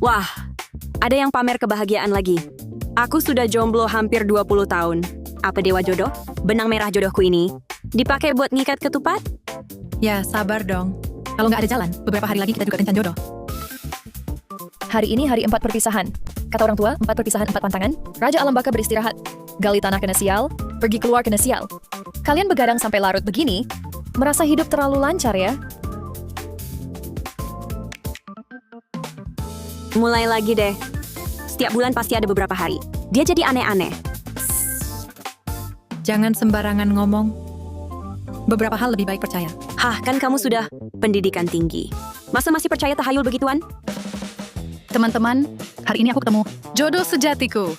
Wah, ada yang pamer kebahagiaan lagi. Aku sudah jomblo hampir 20 tahun. Apa dewa jodoh? Benang merah jodohku ini dipakai buat ngikat ketupat? Ya, sabar dong. Kalau nggak ada jalan, beberapa hari lagi kita juga kencan jodoh. Hari ini hari 4 perpisahan. Kata orang tua, 4 perpisahan 4 pantangan. Raja alam baka beristirahat. Gali tanah kena sial, pergi keluar kena sial. Kalian begadang sampai larut begini, merasa hidup terlalu lancar ya? Mulai lagi deh. Setiap bulan pasti ada beberapa hari. Dia jadi aneh-aneh. Jangan sembarangan ngomong. Beberapa hal lebih baik percaya. Hah, kan kamu sudah pendidikan tinggi. Masa masih percaya tahayul begituan? Teman-teman, hari ini aku ketemu jodoh sejatiku.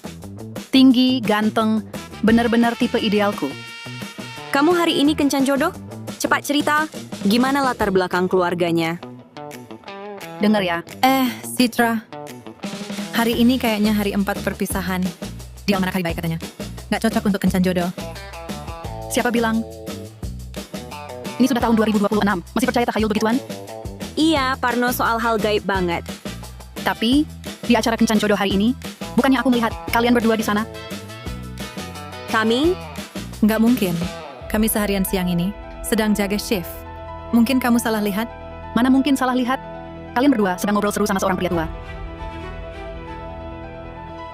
Tinggi, ganteng, benar-benar tipe idealku. Kamu hari ini kencan jodoh? Cepat cerita, gimana latar belakang keluarganya? Dengar ya, Citra. Hari ini kayaknya hari 4 perpisahan. Dia mana kali baik katanya. Nggak cocok untuk kencan jodoh. siapa bilang? Ini sudah tahun 2026, masih percaya tahayul begituan? Iya, Parno soal hal gaib banget. Tapi, di acara kencan jodoh hari ini, bukannya aku melihat kalian berdua di sana? Kami? Nggak mungkin. Kami seharian siang ini sedang jaga shift. Mungkin kamu salah lihat? Mana mungkin salah lihat? Kalian berdua sedang ngobrol seru sama seorang pria tua.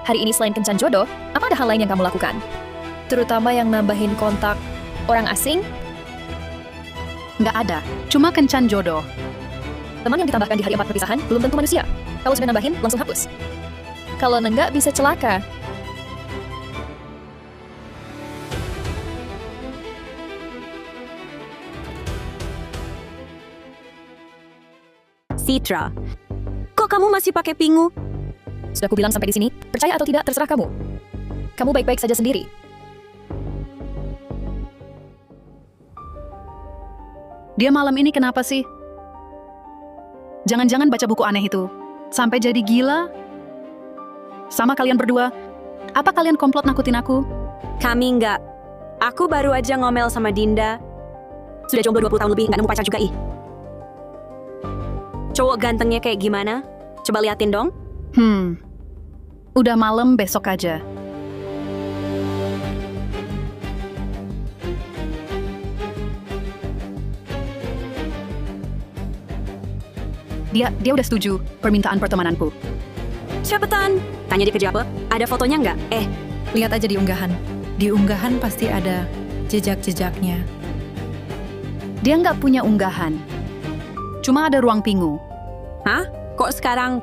Hari ini selain kencan jodoh, apa ada hal lain yang kamu lakukan? Terutama yang nambahin kontak orang asing? Nggak ada, cuma kencan jodoh. Teman yang ditambahkan di hari 4 perpisahan belum tentu manusia. Kalau sudah nambahin, langsung hapus. Kalau nenggak, bisa celaka. Citra, kok kamu masih pakai pingu? Sudah aku bilang sampai di sini, percaya atau tidak terserah kamu. Kamu baik-baik saja sendiri. Dia malam ini kenapa sih? Jangan-jangan baca buku aneh itu sampai jadi gila? Sama kalian berdua, apa kalian komplot nakutin aku? Kami enggak. Aku baru aja ngomel sama Dinda. Sudah jomblo 20 tahun lebih, nggak nemu pacar juga ih. Cowok gantengnya kayak gimana? Coba liatin dong. Udah malam, besok aja. Dia udah setuju permintaan pertemananku. Cepetan. Tanya dia kerja apa? Ada fotonya nggak? Lihat aja di unggahan. Di unggahan pasti ada jejak-jejaknya. Dia nggak punya unggahan. Cuma ada ruang pingu. Hah? Kok sekarang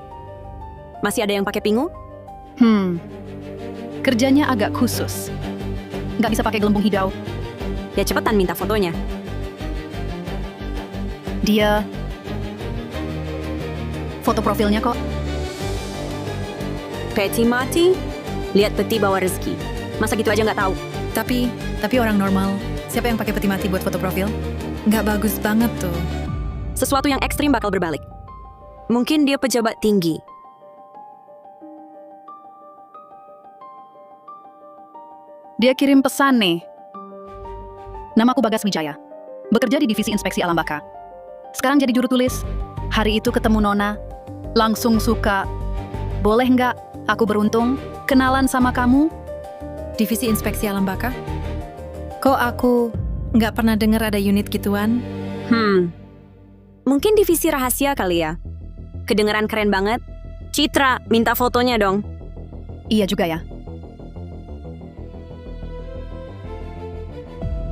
masih ada yang pakai pingu? Kerjanya agak khusus. Nggak bisa pakai gelembung hijau. Ya cepetan minta fotonya. Dia foto profilnya kok. Peti mati, lihat peti bawa rezeki. Masa gitu aja nggak tahu? Tapi orang normal, siapa yang pakai peti mati buat foto profil? Nggak bagus banget tuh. Sesuatu yang ekstrim bakal berbalik. Mungkin dia pejabat tinggi. Dia kirim pesan nih. Namaku Bagas Wijaya. Bekerja di divisi inspeksi alam baka. Sekarang jadi juru tulis. Hari itu ketemu Nona. Langsung suka. Boleh nggak aku beruntung kenalan sama kamu? Divisi inspeksi alam baka? Kok aku nggak pernah dengar ada unit gituan? Mungkin divisi rahasia kali ya. Kedengeran keren banget. Citra, minta fotonya dong. Iya juga ya.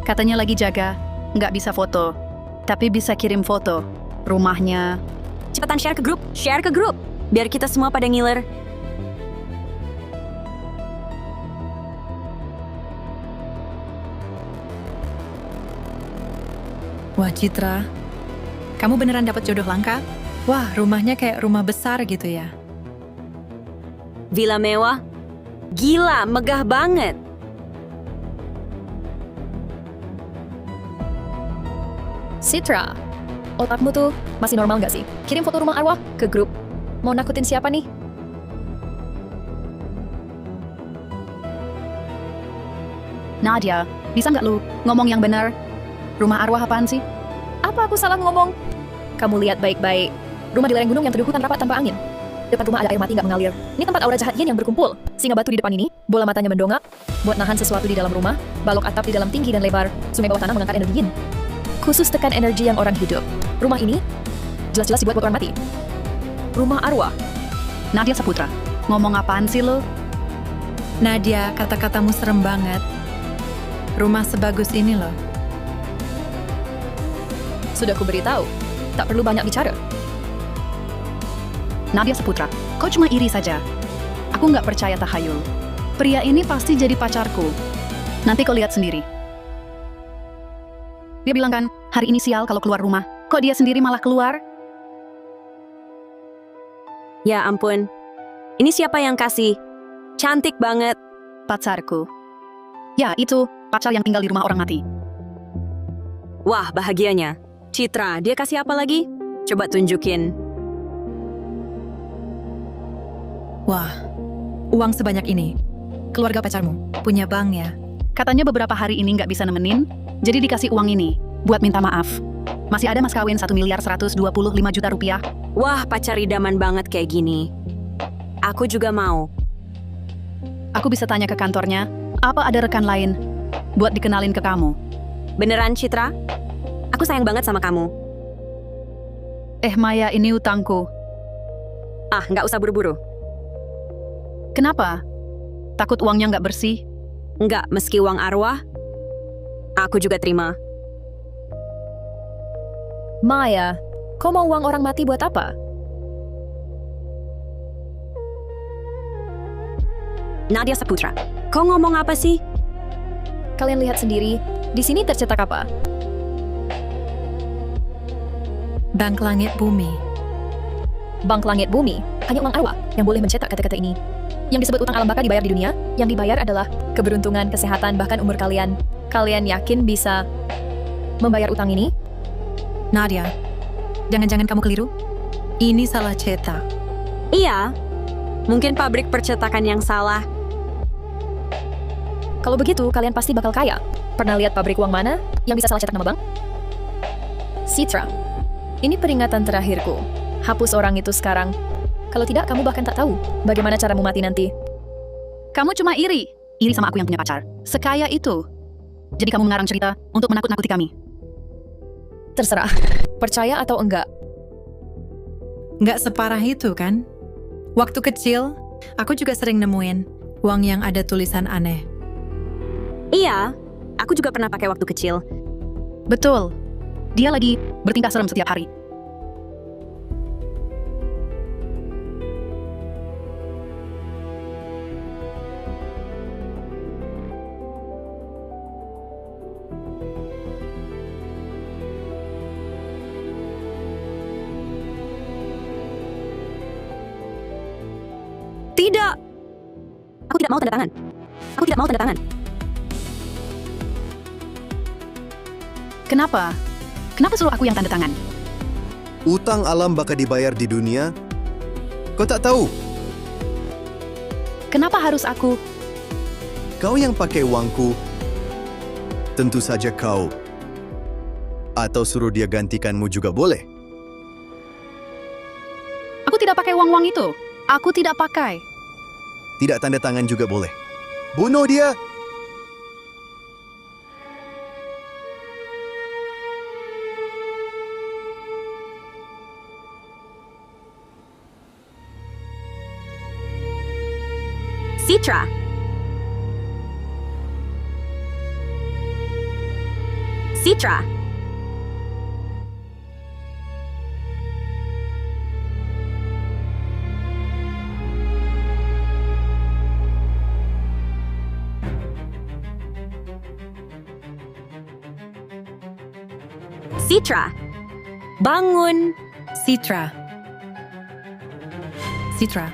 Katanya lagi jaga, nggak bisa foto. Tapi bisa kirim foto. Rumahnya. Cepetan share ke grup. Biar kita semua pada ngiler. Wah Citra, kamu beneran dapat jodoh langka? Wah, rumahnya kayak rumah besar gitu ya. Villa mewah. Gila, megah banget. Citra, otakmu tuh masih normal nggak sih? Kirim foto rumah arwah ke grup. Mau nakutin siapa nih? Nadia, bisa nggak lu ngomong yang benar? Rumah arwah apaan sih? Apa aku salah ngomong? Kamu lihat baik-baik. Rumah di lereng gunung yang teduh hutan rapat tanpa angin. Depan rumah ada air mati nggak mengalir. Ini tempat aura jahat Yin yang berkumpul. Singa batu di depan ini, bola matanya mendongak, buat nahan sesuatu di dalam rumah, balok atap di dalam tinggi dan lebar, sungai bawah tanah mengangkat energi Yin. Khusus tekan energi yang orang hidup. Rumah ini jelas-jelas dibuat buat orang mati. Rumah arwah. Nadia Saputra, ngomong apaan sih lo? Nadia, kata-katamu serem banget. Rumah sebagus ini loh. Sudah ku beritahu, tak perlu banyak bicara. Nadia Saputra, kau cuma iri saja. Aku nggak percaya tahayul. Pria ini pasti jadi pacarku. Nanti kau lihat sendiri. Dia bilang kan, hari ini sial kalau keluar rumah. Kok dia sendiri malah keluar? Ya ampun. Ini siapa yang kasih? Cantik banget. Pacarku. Ya, itu pacar yang tinggal di rumah orang mati. Wah, bahagianya. Citra, dia kasih apa lagi? Coba tunjukin. Wah, uang sebanyak ini. Keluarga pacarmu punya bank ya? Katanya beberapa hari ini nggak bisa nemenin, jadi dikasih uang ini buat minta maaf. Masih ada mas kawin 1.125 juta rupiah. Wah, pacar idaman banget kayak gini. Aku juga mau. Aku bisa tanya ke kantornya, apa ada rekan lain buat dikenalin ke kamu? Beneran, Citra? Aku sayang banget sama kamu. Maya, ini utangku. Ah, nggak usah buru-buru. Kenapa? Takut uangnya nggak bersih? Nggak, meski uang arwah, aku juga terima. Maya, kau mau uang orang mati buat apa? Nadia Saputra, kau ngomong apa sih? Kalian lihat sendiri, di sini tercetak apa? Bank Langit Bumi. Bank Langit Bumi, hanya uang arwah yang boleh mencetak kata-kata ini. Yang disebut utang alam baka dibayar di dunia, yang dibayar adalah keberuntungan, kesehatan, bahkan umur kalian. Kalian yakin bisa membayar utang ini? Nadia, jangan-jangan kamu keliru? Ini salah cetak. Iya, mungkin pabrik percetakan yang salah. Kalau begitu, kalian pasti bakal kaya. Pernah lihat pabrik uang mana yang bisa salah cetak nama bank? Citra, ini peringatan terakhirku. Hapus orang itu sekarang. Kalau tidak, kamu bahkan tak tahu bagaimana caramu mati nanti. Kamu cuma iri. Iri sama aku yang punya pacar. Sekaya itu. Jadi kamu mengarang cerita untuk menakut-nakuti kami. Terserah, percaya atau enggak. Nggak separah itu kan? Waktu kecil, aku juga sering nemuin uang yang ada tulisan aneh. Iya, aku juga pernah pakai waktu kecil. Betul. Dia lagi bertingkah serem setiap hari. Tidak. Aku tidak mau tanda tangan. Aku tidak mau tanda tangan. Kenapa? Kenapa suruh aku yang tanda tangan? Utang alam bakal dibayar di dunia? Kau tak tahu? Kenapa harus aku? Kau yang pakai uangku. Tentu saja kau. Atau suruh dia gantikanmu juga boleh. Aku tidak pakai uang-uang itu. Aku tidak pakai. Tidak tanda tangan juga boleh. Bunuh dia! Citra. Citra. Citra. Bangun. Citra. Citra.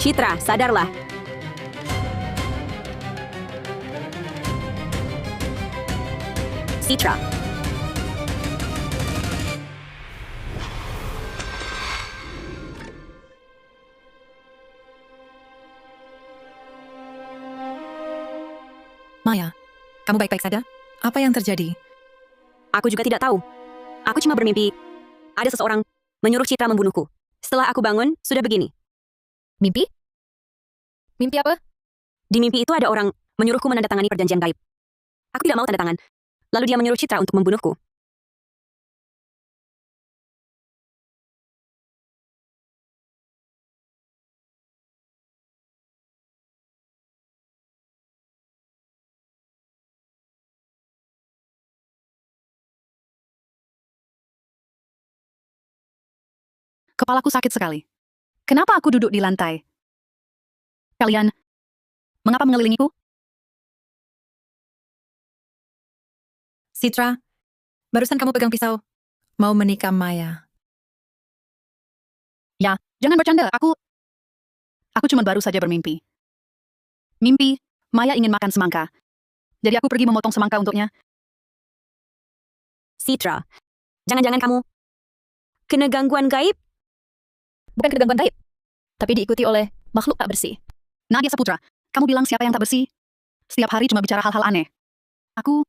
Citra, sadarlah. Citra. Maya, kamu baik-baik saja? Apa yang terjadi? Aku juga tidak tahu. Aku cuma bermimpi. Ada seseorang menyuruh Citra membunuhku. Setelah aku bangun, sudah begini. Mimpi? Mimpi apa? Di mimpi itu ada orang menyuruhku menandatangani perjanjian gaib. Aku tidak mau tanda tangan. Lalu dia menyuruh Citra untuk membunuhku. Kepalaku sakit sekali. Kenapa aku duduk di lantai? Kalian, mengapa mengelilingiku? Citra, barusan kamu pegang pisau. Mau menikam Maya. Ya, jangan bercanda. Aku cuma baru saja bermimpi. Mimpi, Maya ingin makan semangka. Jadi aku pergi memotong semangka untuknya. Citra, jangan-jangan kamu kena gangguan gaib? Bukan kegangguan gaib, tapi diikuti oleh makhluk tak bersih. Nadia Saputra, kamu bilang siapa yang tak bersih? Setiap hari cuma bicara hal-hal aneh. Aku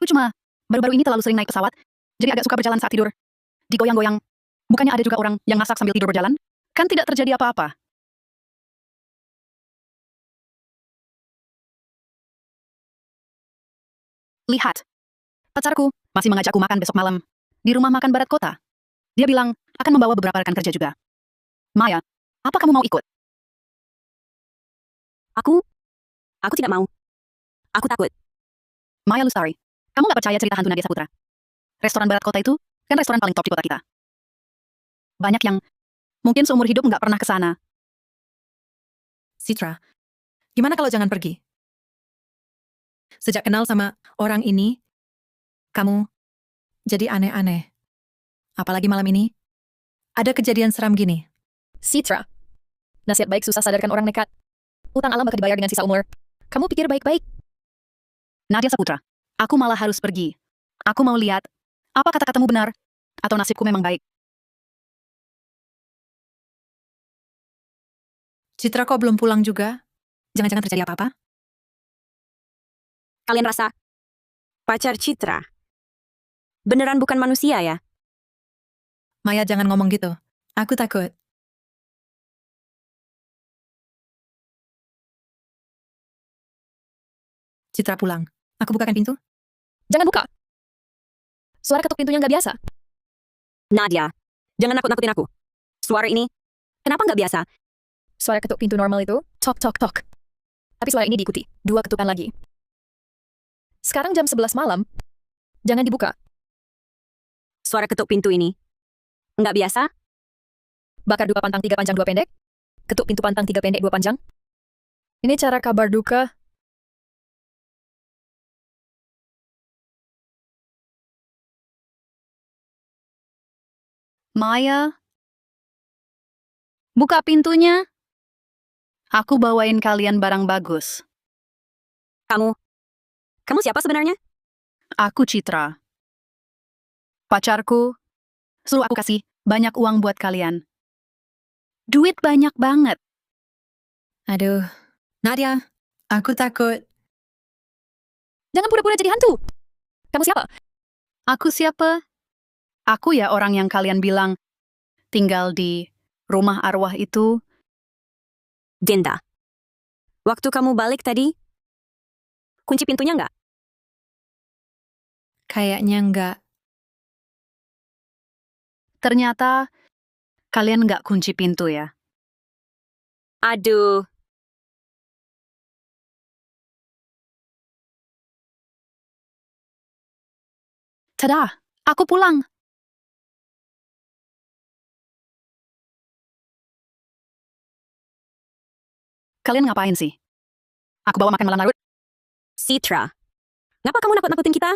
cuma baru-baru ini terlalu sering naik pesawat, jadi agak suka berjalan saat tidur. Digoyang-goyang. Bukannya ada juga orang yang masak sambil tidur berjalan? Kan tidak terjadi apa-apa. Lihat. Pacarku masih mengajakku makan besok malam. Di rumah makan barat kota. Dia bilang akan membawa beberapa rekan kerja juga. Maya, apa kamu mau ikut? Aku tidak mau. Aku takut. Maya Lustari, kamu gak percaya cerita hantu Nadia Saputra? Restoran barat kota itu kan restoran paling top di kota kita. Banyak yang mungkin seumur hidup nggak pernah ke sana. Citra, gimana kalau jangan pergi? Sejak kenal sama orang ini, kamu jadi aneh-aneh. Apalagi malam ini, ada kejadian seram gini. Citra, nasihat baik susah sadarkan orang nekat. Utang alam bakal dibayar dengan sisa umur. Kamu pikir baik-baik. Nadia Saputra, aku malah harus pergi. Aku mau lihat, apa kata-katamu benar, atau nasibku memang baik. Citra kok belum pulang juga? Jangan-jangan terjadi apa-apa? Kalian rasa pacar Citra beneran bukan manusia ya? Maya jangan ngomong gitu. Aku takut. Citra pulang. Aku bukakan pintu. Jangan buka. Suara ketuk pintunya nggak biasa. Nadia, jangan nakut-nakutin aku. Suara ini, kenapa nggak biasa? Suara ketuk pintu normal itu, tok tok tok. Tapi suara ini diikuti, 2 ketukan lagi. Sekarang jam 11 malam. Jangan dibuka. Suara ketuk pintu ini, nggak biasa? Bakar dupa pantang 3 panjang 2 pendek. Ketuk pintu pantang 3 pendek 2 panjang. Ini cara kabar duka. Maya, buka pintunya. Aku bawain kalian barang bagus. Kamu siapa sebenarnya? Aku Citra. Pacarku, suruh aku kasih banyak uang buat kalian. Duit banyak banget. Aduh. Nadia, aku takut. Jangan pura-pura jadi hantu. Kamu siapa? Aku siapa? Aku ya orang yang kalian bilang tinggal di rumah arwah itu. Dinda. Waktu kamu balik tadi, kunci pintunya nggak? Kayaknya enggak. Ternyata kalian nggak kunci pintu ya. Aduh, Tada, aku pulang. Kalian ngapain sih? Aku bawa makan malam larut. Citra. Ngapa kamu nakut-nakutin kita?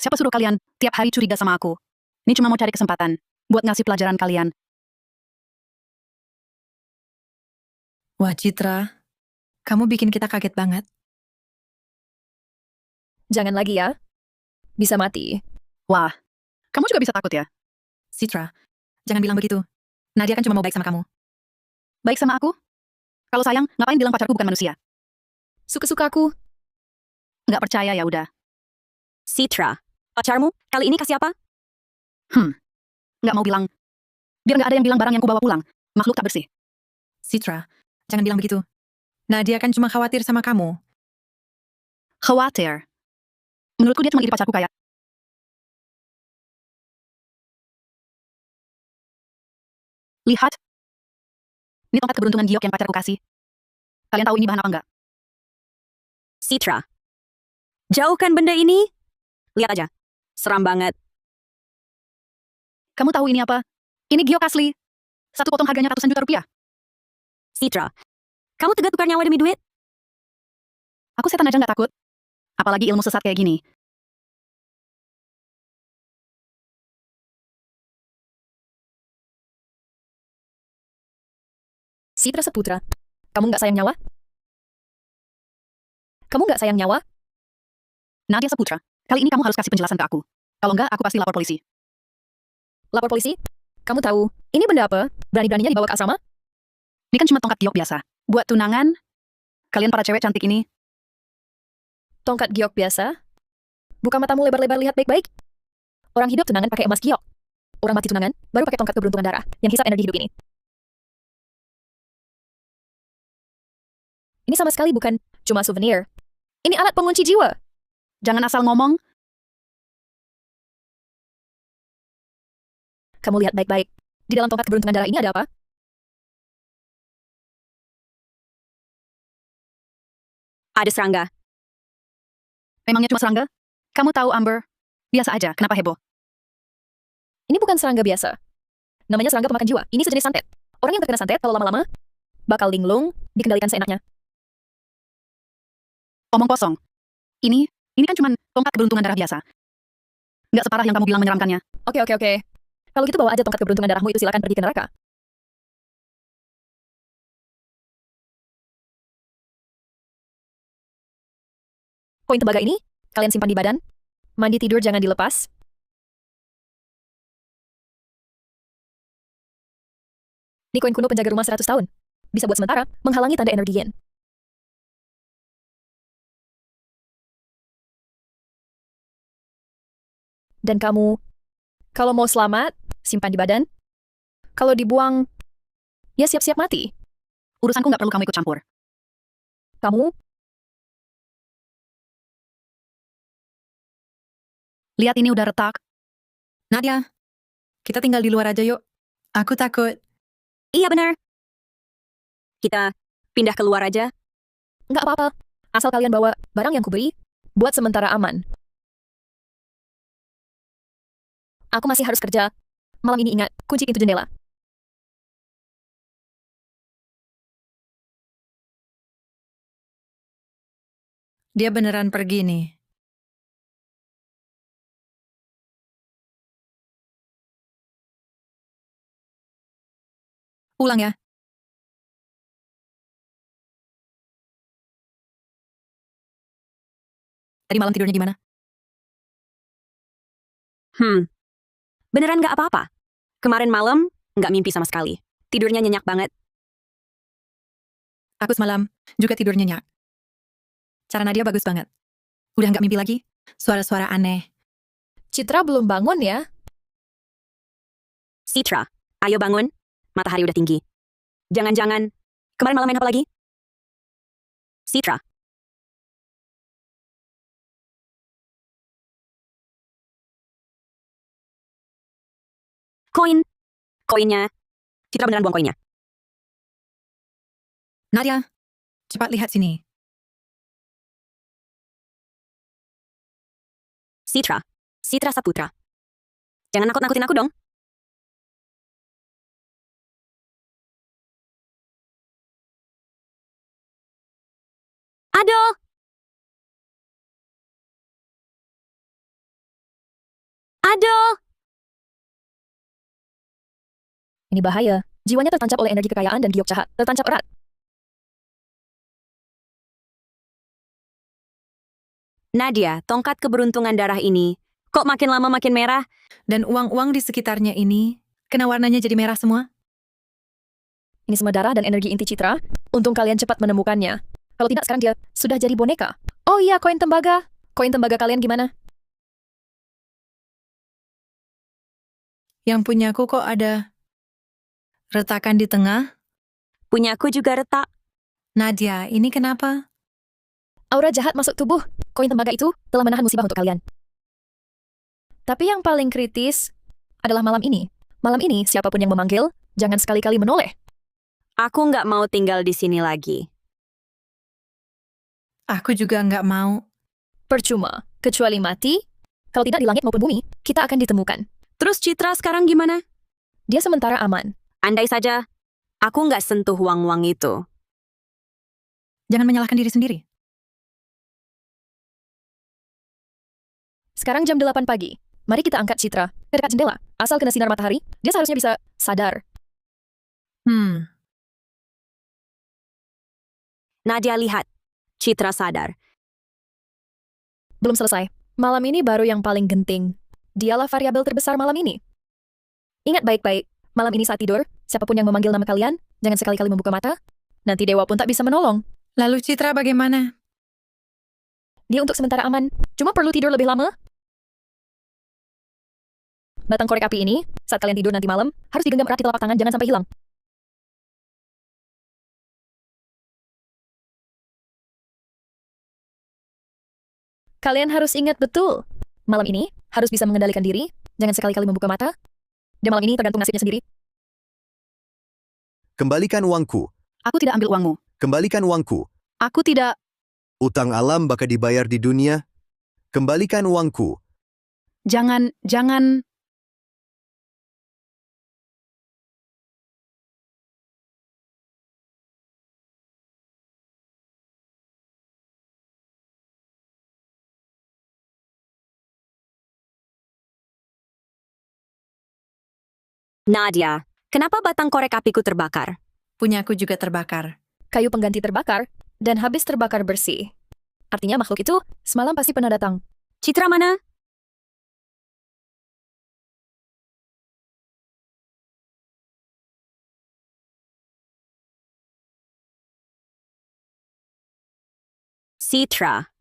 Siapa suruh kalian tiap hari curiga sama aku? Ini cuma mau cari kesempatan buat ngasih pelajaran kalian. Wah, Citra. Kamu bikin kita kaget banget. Jangan lagi ya. Bisa mati. Wah, kamu juga bisa takut ya? Citra, jangan bilang begitu. Nadia kan cuma mau baik sama kamu. Baik sama aku? Kalau sayang, ngapain bilang pacarku bukan manusia? Suka-suka aku. Nggak percaya ya udah. Citra, pacarmu kali ini kasih apa? Nggak mau bilang. Biar nggak ada yang bilang barang yang kubawa pulang. Makhluk tak bersih. Citra, jangan bilang begitu. Nadia kan cuma khawatir sama kamu. Khawatir. Menurutku dia cuma iri pacarku kayak. Lihat. Ini tongkat keberuntungan giok yang pacarku kasih. Kalian tahu ini bahan apa enggak? Citra, jauhkan benda ini. Lihat aja, seram banget. Kamu tahu ini apa? Ini giok asli. Satu potong harganya ratusan juta rupiah. Citra, kamu tega tukar nyawa demi duit? Aku setan aja nggak takut. Apalagi ilmu sesat kayak gini. Citra Seputra, kamu nggak sayang nyawa? Kamu nggak sayang nyawa? Nadia Seputra, kali ini kamu harus kasih penjelasan ke aku. Kalau nggak, aku pasti lapor polisi. Lapor polisi? Kamu tahu, ini benda apa? Berani-beraninya dibawa ke asrama? Ini kan cuma tongkat giok biasa. Buat tunangan, kalian para cewek cantik ini, Tongkat giok biasa? Buka matamu lebar-lebar lihat baik-baik. Orang hidup tunangan pakai emas giok. Orang mati tunangan, baru pakai tongkat keberuntungan darah, yang hisap energi hidup ini. Ini sama sekali bukan cuma souvenir. Ini alat pengunci jiwa. jangan asal ngomong. Kamu lihat baik-baik. Di dalam tongkat keberuntungan darah ini ada apa? Ada serangga. Memangnya cuma serangga? Kamu tahu, Amber? Biasa aja, kenapa heboh? Ini bukan serangga biasa. Namanya serangga pemakan jiwa. Ini sejenis santet. Orang yang terkena santet kalau lama-lama bakal dikendalikan seenaknya. Omong kosong. Ini kan cuma tongkat keberuntungan darah biasa. Nggak separah yang kamu bilang menyeramkannya. Oke. Kalau gitu bawa aja tongkat keberuntungan darahmu itu, silakan pergi ke neraka. Koin tembaga ini, kalian simpan di badan. Mandi tidur jangan dilepas. Ini koin kuno penjaga rumah 100 tahun. Bisa buat sementara, menghalangi tanda energi yin. Dan kamu, kalau mau selamat, simpan di badan. Kalau dibuang, ya siap-siap mati. Urusanku nggak perlu kamu ikut campur. Kamu, Lihat ini udah retak. Nadia, kita tinggal di luar aja yuk. Aku takut. Iya benar. Kita pindah keluar aja. nggak apa-apa. Asal kalian bawa barang yang kuberi, buat sementara aman. Aku masih harus kerja. Malam ini ingat, kunci pintu jendela. Dia beneran pergi nih. Pulang ya. Tadi malam tidurnya gimana? Beneran nggak apa-apa. Kemarin malam nggak mimpi sama sekali. Tidurnya nyenyak banget. Aku semalam juga tidur nyenyak. Cara Nadia bagus banget. Udah nggak mimpi lagi? Suara-suara aneh. Citra belum bangun ya? Citra, ayo bangun. Matahari udah tinggi. Jangan-jangan, kemarin malam main apa lagi? Citra. Koinnya. Citra beneran buang koinnya. Nadia, cepat lihat sini. Citra Saputra. Jangan nakut-nakutin aku dong. Aduh! Ini bahaya. Jiwanya tertancap oleh energi kekayaan dan giok jahat. Tertancap erat. Nadia, tongkat keberuntungan darah ini, kok makin lama makin merah? Dan uang-uang di sekitarnya ini, kena warnanya jadi merah semua? Ini semua darah dan energi inti Citra. Untung kalian cepat menemukannya. Kalau tidak, sekarang dia sudah jadi boneka. Oh iya, koin tembaga. Koin tembaga kalian gimana? Yang punyaku kok ada retakan di tengah? Punyaku juga retak. Nadia, ini kenapa? Aura jahat masuk tubuh. Koin tembaga itu telah menahan musibah untuk kalian. Tapi yang paling kritis adalah malam ini. Malam ini, siapapun yang memanggil, jangan sekali-kali menoleh. Aku nggak mau tinggal di sini lagi. Aku juga nggak mau. Percuma, kecuali mati. Kalau tidak di langit maupun bumi, kita akan ditemukan. Terus Citra sekarang gimana? Dia sementara aman. Andai saja, aku nggak sentuh uang-uang itu. Jangan menyalahkan diri sendiri. Sekarang jam 8 pagi. Mari kita angkat Citra ke dekat jendela. Asal kena sinar matahari, dia seharusnya bisa sadar. Nadia lihat. Citra sadar. Belum selesai. Malam ini baru yang paling genting. Dialah variabel terbesar malam ini. Ingat baik-baik, malam ini saat tidur, siapapun yang memanggil nama kalian, jangan sekali-kali membuka mata. Nanti dewa pun tak bisa menolong. Lalu Citra bagaimana? Dia untuk sementara aman, cuma perlu tidur lebih lama. Batang korek api ini, saat kalian tidur nanti malam, harus digenggam erat di telapak tangan, jangan sampai hilang. Kalian harus ingat betul, malam ini harus bisa mengendalikan diri, jangan sekali-kali membuka mata. Dan malam ini tergantung nasibnya sendiri. Kembalikan uangku. Aku tidak ambil uangmu. Kembalikan uangku. Aku tidak... Utang alam bakal dibayar di dunia. Kembalikan uangku. Jangan... Nadia, kenapa batang korek apiku terbakar? Punyaku juga terbakar. Kayu pengganti terbakar, dan habis terbakar bersih. Artinya makhluk itu semalam pasti pernah datang. Citra mana? Citra.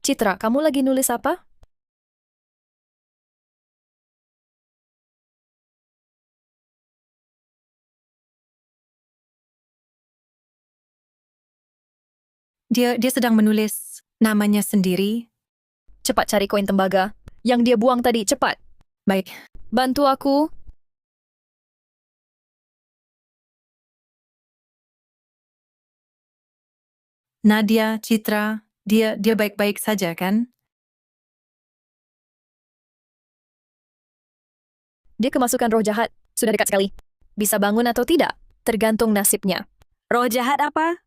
Citra, kamu lagi nulis apa? Dia sedang menulis namanya sendiri. Cepat cari koin tembaga. Yang dia buang tadi, cepat. Baik, Bantu aku. Nadia, Citra, dia baik-baik saja kan? Dia kemasukan roh jahat. Sudah dekat sekali. Bisa bangun atau tidak, tergantung nasibnya. Roh jahat apa?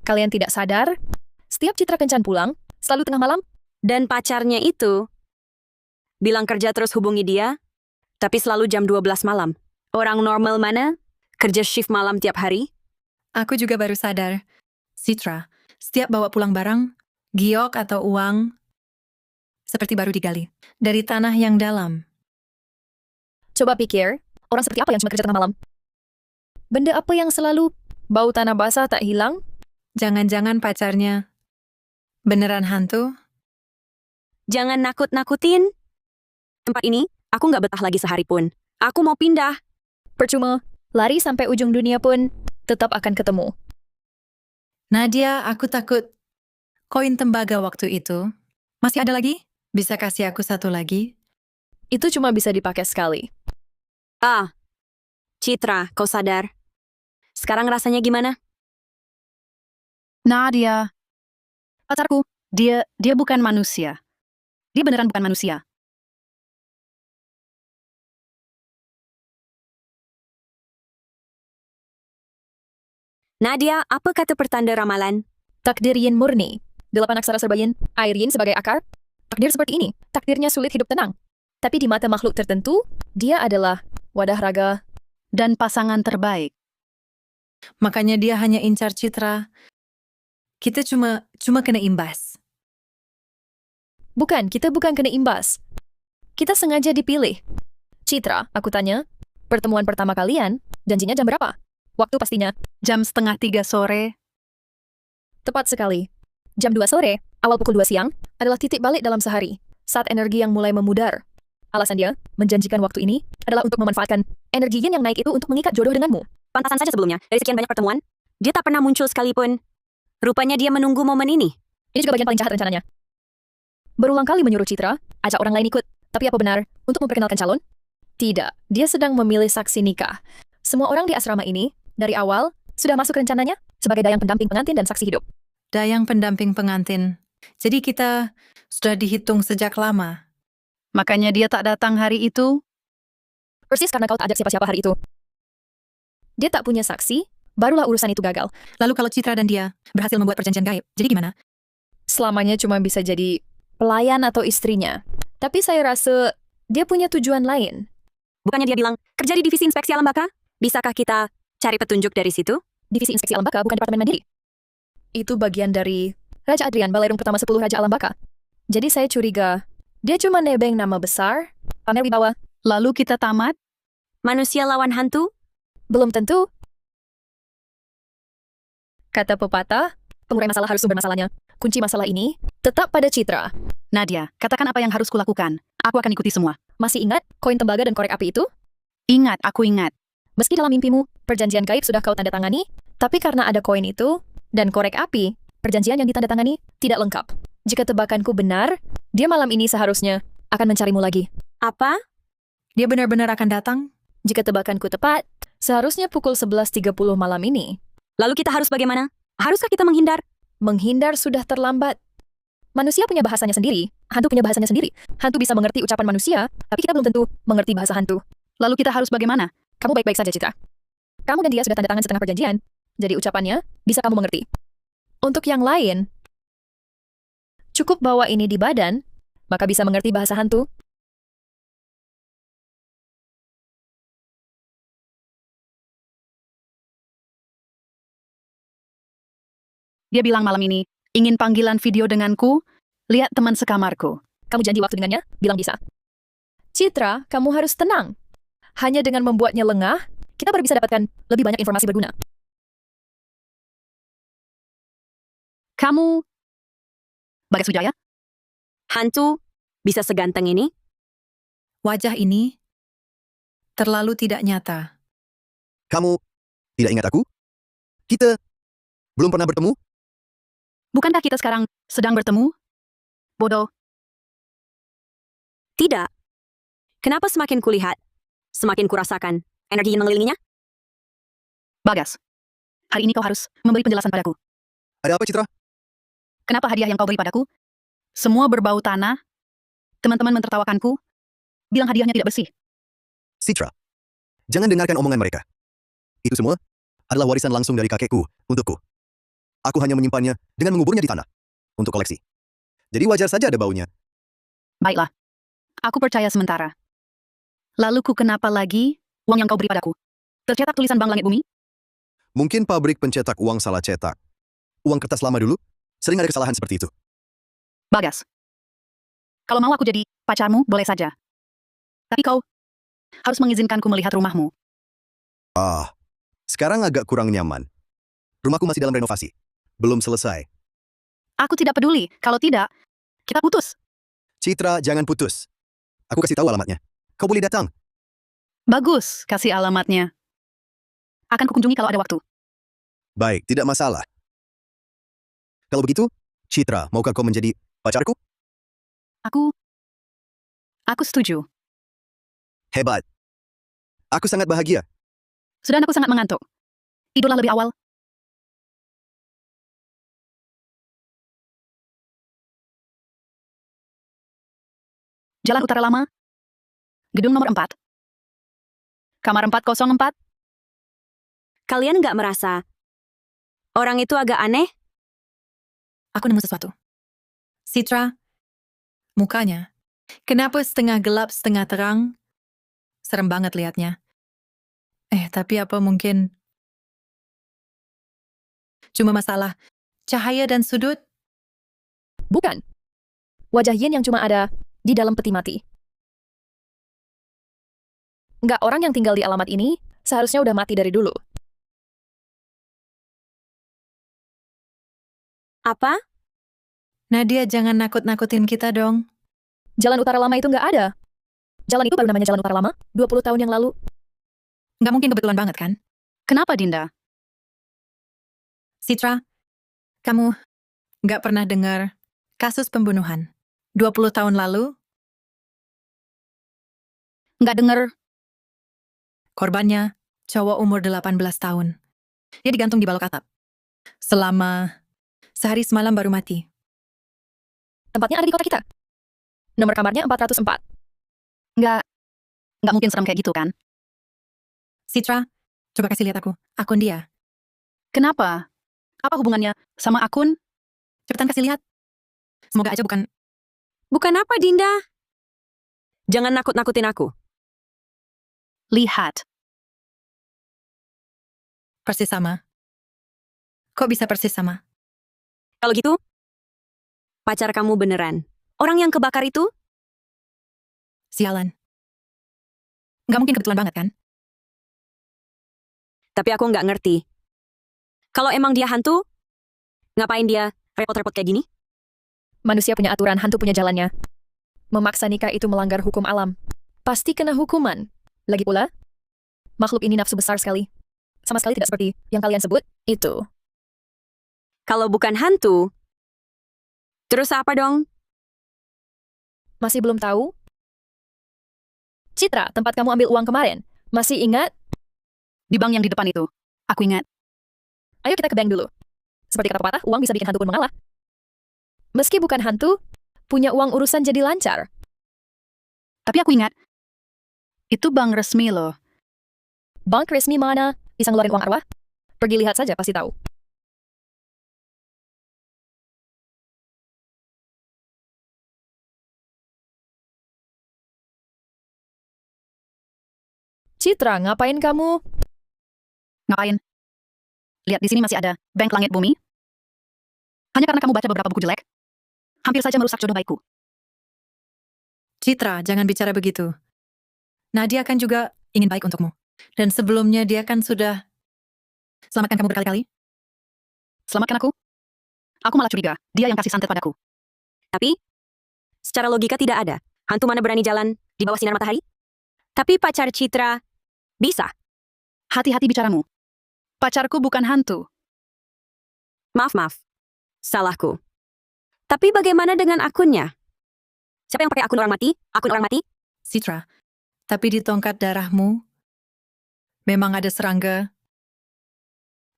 Kalian tidak sadar? Setiap Citra kencan pulang, selalu tengah malam, Dan pacarnya itu bilang kerja terus hubungi dia, tapi selalu jam 12 malam. Orang normal mana? Kerja shift malam tiap hari? Aku juga baru sadar. Citra, setiap bawa pulang barang, giok atau uang, seperti baru digali. Dari tanah yang dalam. coba pikir, orang seperti apa yang cuma kerja tengah malam? Benda apa yang selalu bau tanah basah tak hilang? Jangan-jangan pacarnya beneran hantu? Jangan nakut-nakutin. Tempat ini, aku nggak betah lagi sehari pun. Aku mau pindah. Percuma, lari sampai ujung dunia pun tetap akan ketemu. Nadia, aku takut. Koin tembaga waktu itu. Masih ada lagi? Bisa kasih aku satu lagi? Itu cuma bisa dipakai sekali. Ah, Citra, kau sadar? Sekarang rasanya gimana? Nadia. Pacarku, dia bukan manusia. Dia beneran bukan manusia. Nadia, apa kata pertanda ramalan? Takdir yin murni. 8 aksara serba yin, air yin sebagai akar. Takdir seperti ini. Takdirnya sulit hidup tenang. Tapi di mata makhluk tertentu, dia adalah wadah raga. Dan pasangan terbaik. Makanya dia hanya incar Citra. Kita cuma kena imbas. Bukan, kita bukan kena imbas. Kita sengaja dipilih. Citra, aku tanya, pertemuan pertama kalian, janjinya jam berapa? Waktu pastinya. Jam 2:30 sore. Tepat sekali. Jam 2 sore, awal pukul 2 siang, adalah titik balik dalam sehari. Saat energi yang mulai memudar. Alasan dia, menjanjikan waktu ini, adalah untuk memanfaatkan energi yin yang naik itu untuk mengikat jodoh denganmu. Pantasan saja sebelumnya, dari sekian banyak pertemuan, dia tak pernah muncul sekalipun. Rupanya dia menunggu momen ini. Ini juga bagian paling jahat rencananya. Berulang kali menyuruh Citra, ajak orang lain ikut. Tapi apa benar, untuk memperkenalkan calon? Tidak, dia sedang memilih saksi nikah. Semua orang di asrama ini, dari awal, sudah masuk rencananya sebagai dayang pendamping pengantin dan saksi hidup. Dayang pendamping pengantin. Jadi kita sudah dihitung sejak lama. Makanya dia tak datang hari itu. Persis karena kau tak ajak siapa-siapa hari itu. Dia tak punya saksi, barulah urusan itu gagal. Lalu kalau Citra dan dia berhasil membuat perjanjian gaib, jadi gimana? Selamanya cuma bisa jadi pelayan atau istrinya. Tapi saya rasa dia punya tujuan lain. Bukannya dia bilang, kerja di divisi inspeksi alam baka? Bisakah kita cari petunjuk dari situ? Divisi inspeksi alam baka bukan departemen mandiri. Itu bagian dari Raja Adrian, Balerung pertama 10 Raja Alam Baka. Jadi saya curiga, dia cuma nebeng nama besar, pamer wibawa. Lalu kita tamat. Manusia lawan hantu? Belum tentu. Kata pepatah, pengurai masalah harus sumber masalahnya. Kunci masalah ini tetap pada Citra. Nadia, katakan apa yang harus kulakukan. Aku akan ikuti semua. Masih ingat koin tembaga dan korek api itu? Ingat, aku ingat. Meski dalam mimpimu, perjanjian gaib sudah kau tanda tangani, tapi karena ada koin itu dan korek api, perjanjian yang ditandatangani tidak lengkap. Jika tebakanku benar, dia malam ini seharusnya akan mencarimu lagi. Apa? Dia benar-benar akan datang? Jika tebakanku tepat, seharusnya pukul 11.30 malam ini. Lalu kita harus bagaimana? Haruskah kita menghindar? Menghindar sudah terlambat. Manusia punya bahasanya sendiri, hantu punya bahasanya sendiri. Hantu bisa mengerti ucapan manusia, tapi kita belum tentu mengerti bahasa hantu. Lalu kita harus bagaimana? Kamu baik-baik saja, Citra. Kamu dan dia sudah tanda tangan setengah perjanjian, jadi ucapannya bisa kamu mengerti. Untuk yang lain, cukup bawa ini di badan, maka bisa mengerti bahasa hantu. Dia bilang malam ini, ingin panggilan video denganku, lihat teman sekamarku. Kamu janji waktu dengannya, bilang bisa. Citra, kamu harus tenang. Hanya dengan membuatnya lengah, kita baru bisa dapatkan lebih banyak informasi berguna. Kamu, Bagas Wijaya? Hantu? Bisa seganteng ini? Wajah ini terlalu tidak nyata. Kamu tidak ingat aku? Kita belum pernah bertemu? Bukankah kita sekarang sedang bertemu? Bodoh. Tidak. Kenapa semakin kulihat, semakin kurasakan energi yang mengelilinginya? Bagas, hari ini kau harus memberi penjelasan padaku. Ada apa, Citra? Kenapa hadiah yang kau beri padaku? Semua berbau tanah. Teman-teman mentertawakanku. Bilang hadiahnya tidak bersih. Citra, jangan dengarkan omongan mereka. Itu semua adalah warisan langsung dari kakekku untukku. Aku hanya menyimpannya dengan menguburnya di tanah untuk koleksi. Jadi wajar saja ada baunya. Baiklah. Aku percaya sementara. Lalu ku kenapa lagi uang yang kau beri padaku? Tercetak tulisan Bank Langit Bumi? Mungkin pabrik pencetak uang salah cetak. Uang kertas lama dulu, sering ada kesalahan seperti itu. Bagas. Kalau mau aku jadi pacarmu, boleh saja. Tapi kau harus mengizinkanku melihat rumahmu. Sekarang agak kurang nyaman. Rumahku masih dalam renovasi. Belum selesai. Aku tidak peduli. Kalau tidak, kita putus. Citra, jangan putus. Aku kasih tahu alamatnya. Kau boleh datang. Bagus, kasih alamatnya. Akan kukunjungi kalau ada waktu. Baik, tidak masalah. Kalau begitu, Citra, maukah kau menjadi pacarku? Aku setuju. Hebat. Aku sangat bahagia. Sudah aku sangat mengantuk. Tidurlah lebih awal. Jalan Utara Lama. Gedung nomor 4. Kamar 404. Kalian nggak merasa orang itu agak aneh? Aku nemu sesuatu. Citra, mukanya. Kenapa setengah gelap, setengah terang? Serem banget liatnya. Tapi apa mungkin cuma masalah cahaya dan sudut? Bukan. Wajah Yin yang cuma ada di dalam peti mati. Nggak, orang yang tinggal di alamat ini seharusnya udah mati dari dulu. Apa? Nadia, jangan nakut-nakutin kita dong. Jalan utara lama itu nggak ada. Jalan itu baru namanya jalan utara lama, 20 tahun yang lalu. Nggak mungkin kebetulan banget kan? Kenapa, Dinda? Citra, kamu nggak pernah dengar kasus pembunuhan 20 tahun lalu? Nggak denger. Korbannya cowok umur 18 tahun. Dia digantung di balok atap. Selama sehari semalam baru mati. Tempatnya ada di kota kita. Nomor kamarnya 404. Nggak mungkin serem kayak gitu kan? Citra, coba kasih lihat aku. Akun dia. Kenapa? Apa hubungannya sama akun? Cepetan kasih lihat. Semoga aja bukan... Bukan apa, Dinda? Jangan nakut-nakutin aku. Lihat. Persis sama. Kok bisa persis sama? Kalau gitu, pacar kamu beneran. Orang yang kebakar itu? Sialan. Nggak mungkin kebetulan banget kan? Tapi aku nggak ngerti. Kalau emang dia hantu, ngapain dia repot-repot kayak gini? Manusia punya aturan, hantu punya jalannya. Memaksa nikah itu melanggar hukum alam. Pasti kena hukuman. Lagi pula, makhluk ini nafsu besar sekali. Sama sekali tidak seperti yang kalian sebut, itu. Kalau bukan hantu, terus apa dong? Masih belum tahu? Citra, tempat kamu ambil uang kemarin. Masih ingat? Di bank yang di depan itu. Aku ingat. Ayo kita ke bank dulu. Seperti kata pepatah, uang bisa bikin hantu pun mengalah. Meski bukan hantu, punya uang urusan jadi lancar. Tapi aku ingat. Itu bank resmi loh. Bank resmi mana? Bisa ngeluarin uang arwah? Pergi lihat saja, pasti tahu. Citra, ngapain kamu? Ngapain? Lihat di sini masih ada Bank Langit Bumi. Hanya karena kamu baca beberapa buku jelek, hampir saja merusak jodoh baikku. Citra, jangan bicara begitu. Nadia kan juga ingin baik untukmu. Dan sebelumnya dia kan sudah selamatkan kamu berkali-kali. Selamatkan aku? Aku malah curiga, dia yang kasih santet padaku. Tapi, secara logika tidak ada. Hantu mana berani jalan di bawah sinar matahari? Tapi pacar Citra bisa. Hati-hati bicaramu. Pacarku bukan hantu. Maaf. Salahku. Tapi bagaimana dengan akunnya? Siapa yang pakai akun orang mati? Akun orang mati? Citra, tapi di tongkat darahmu memang ada serangga.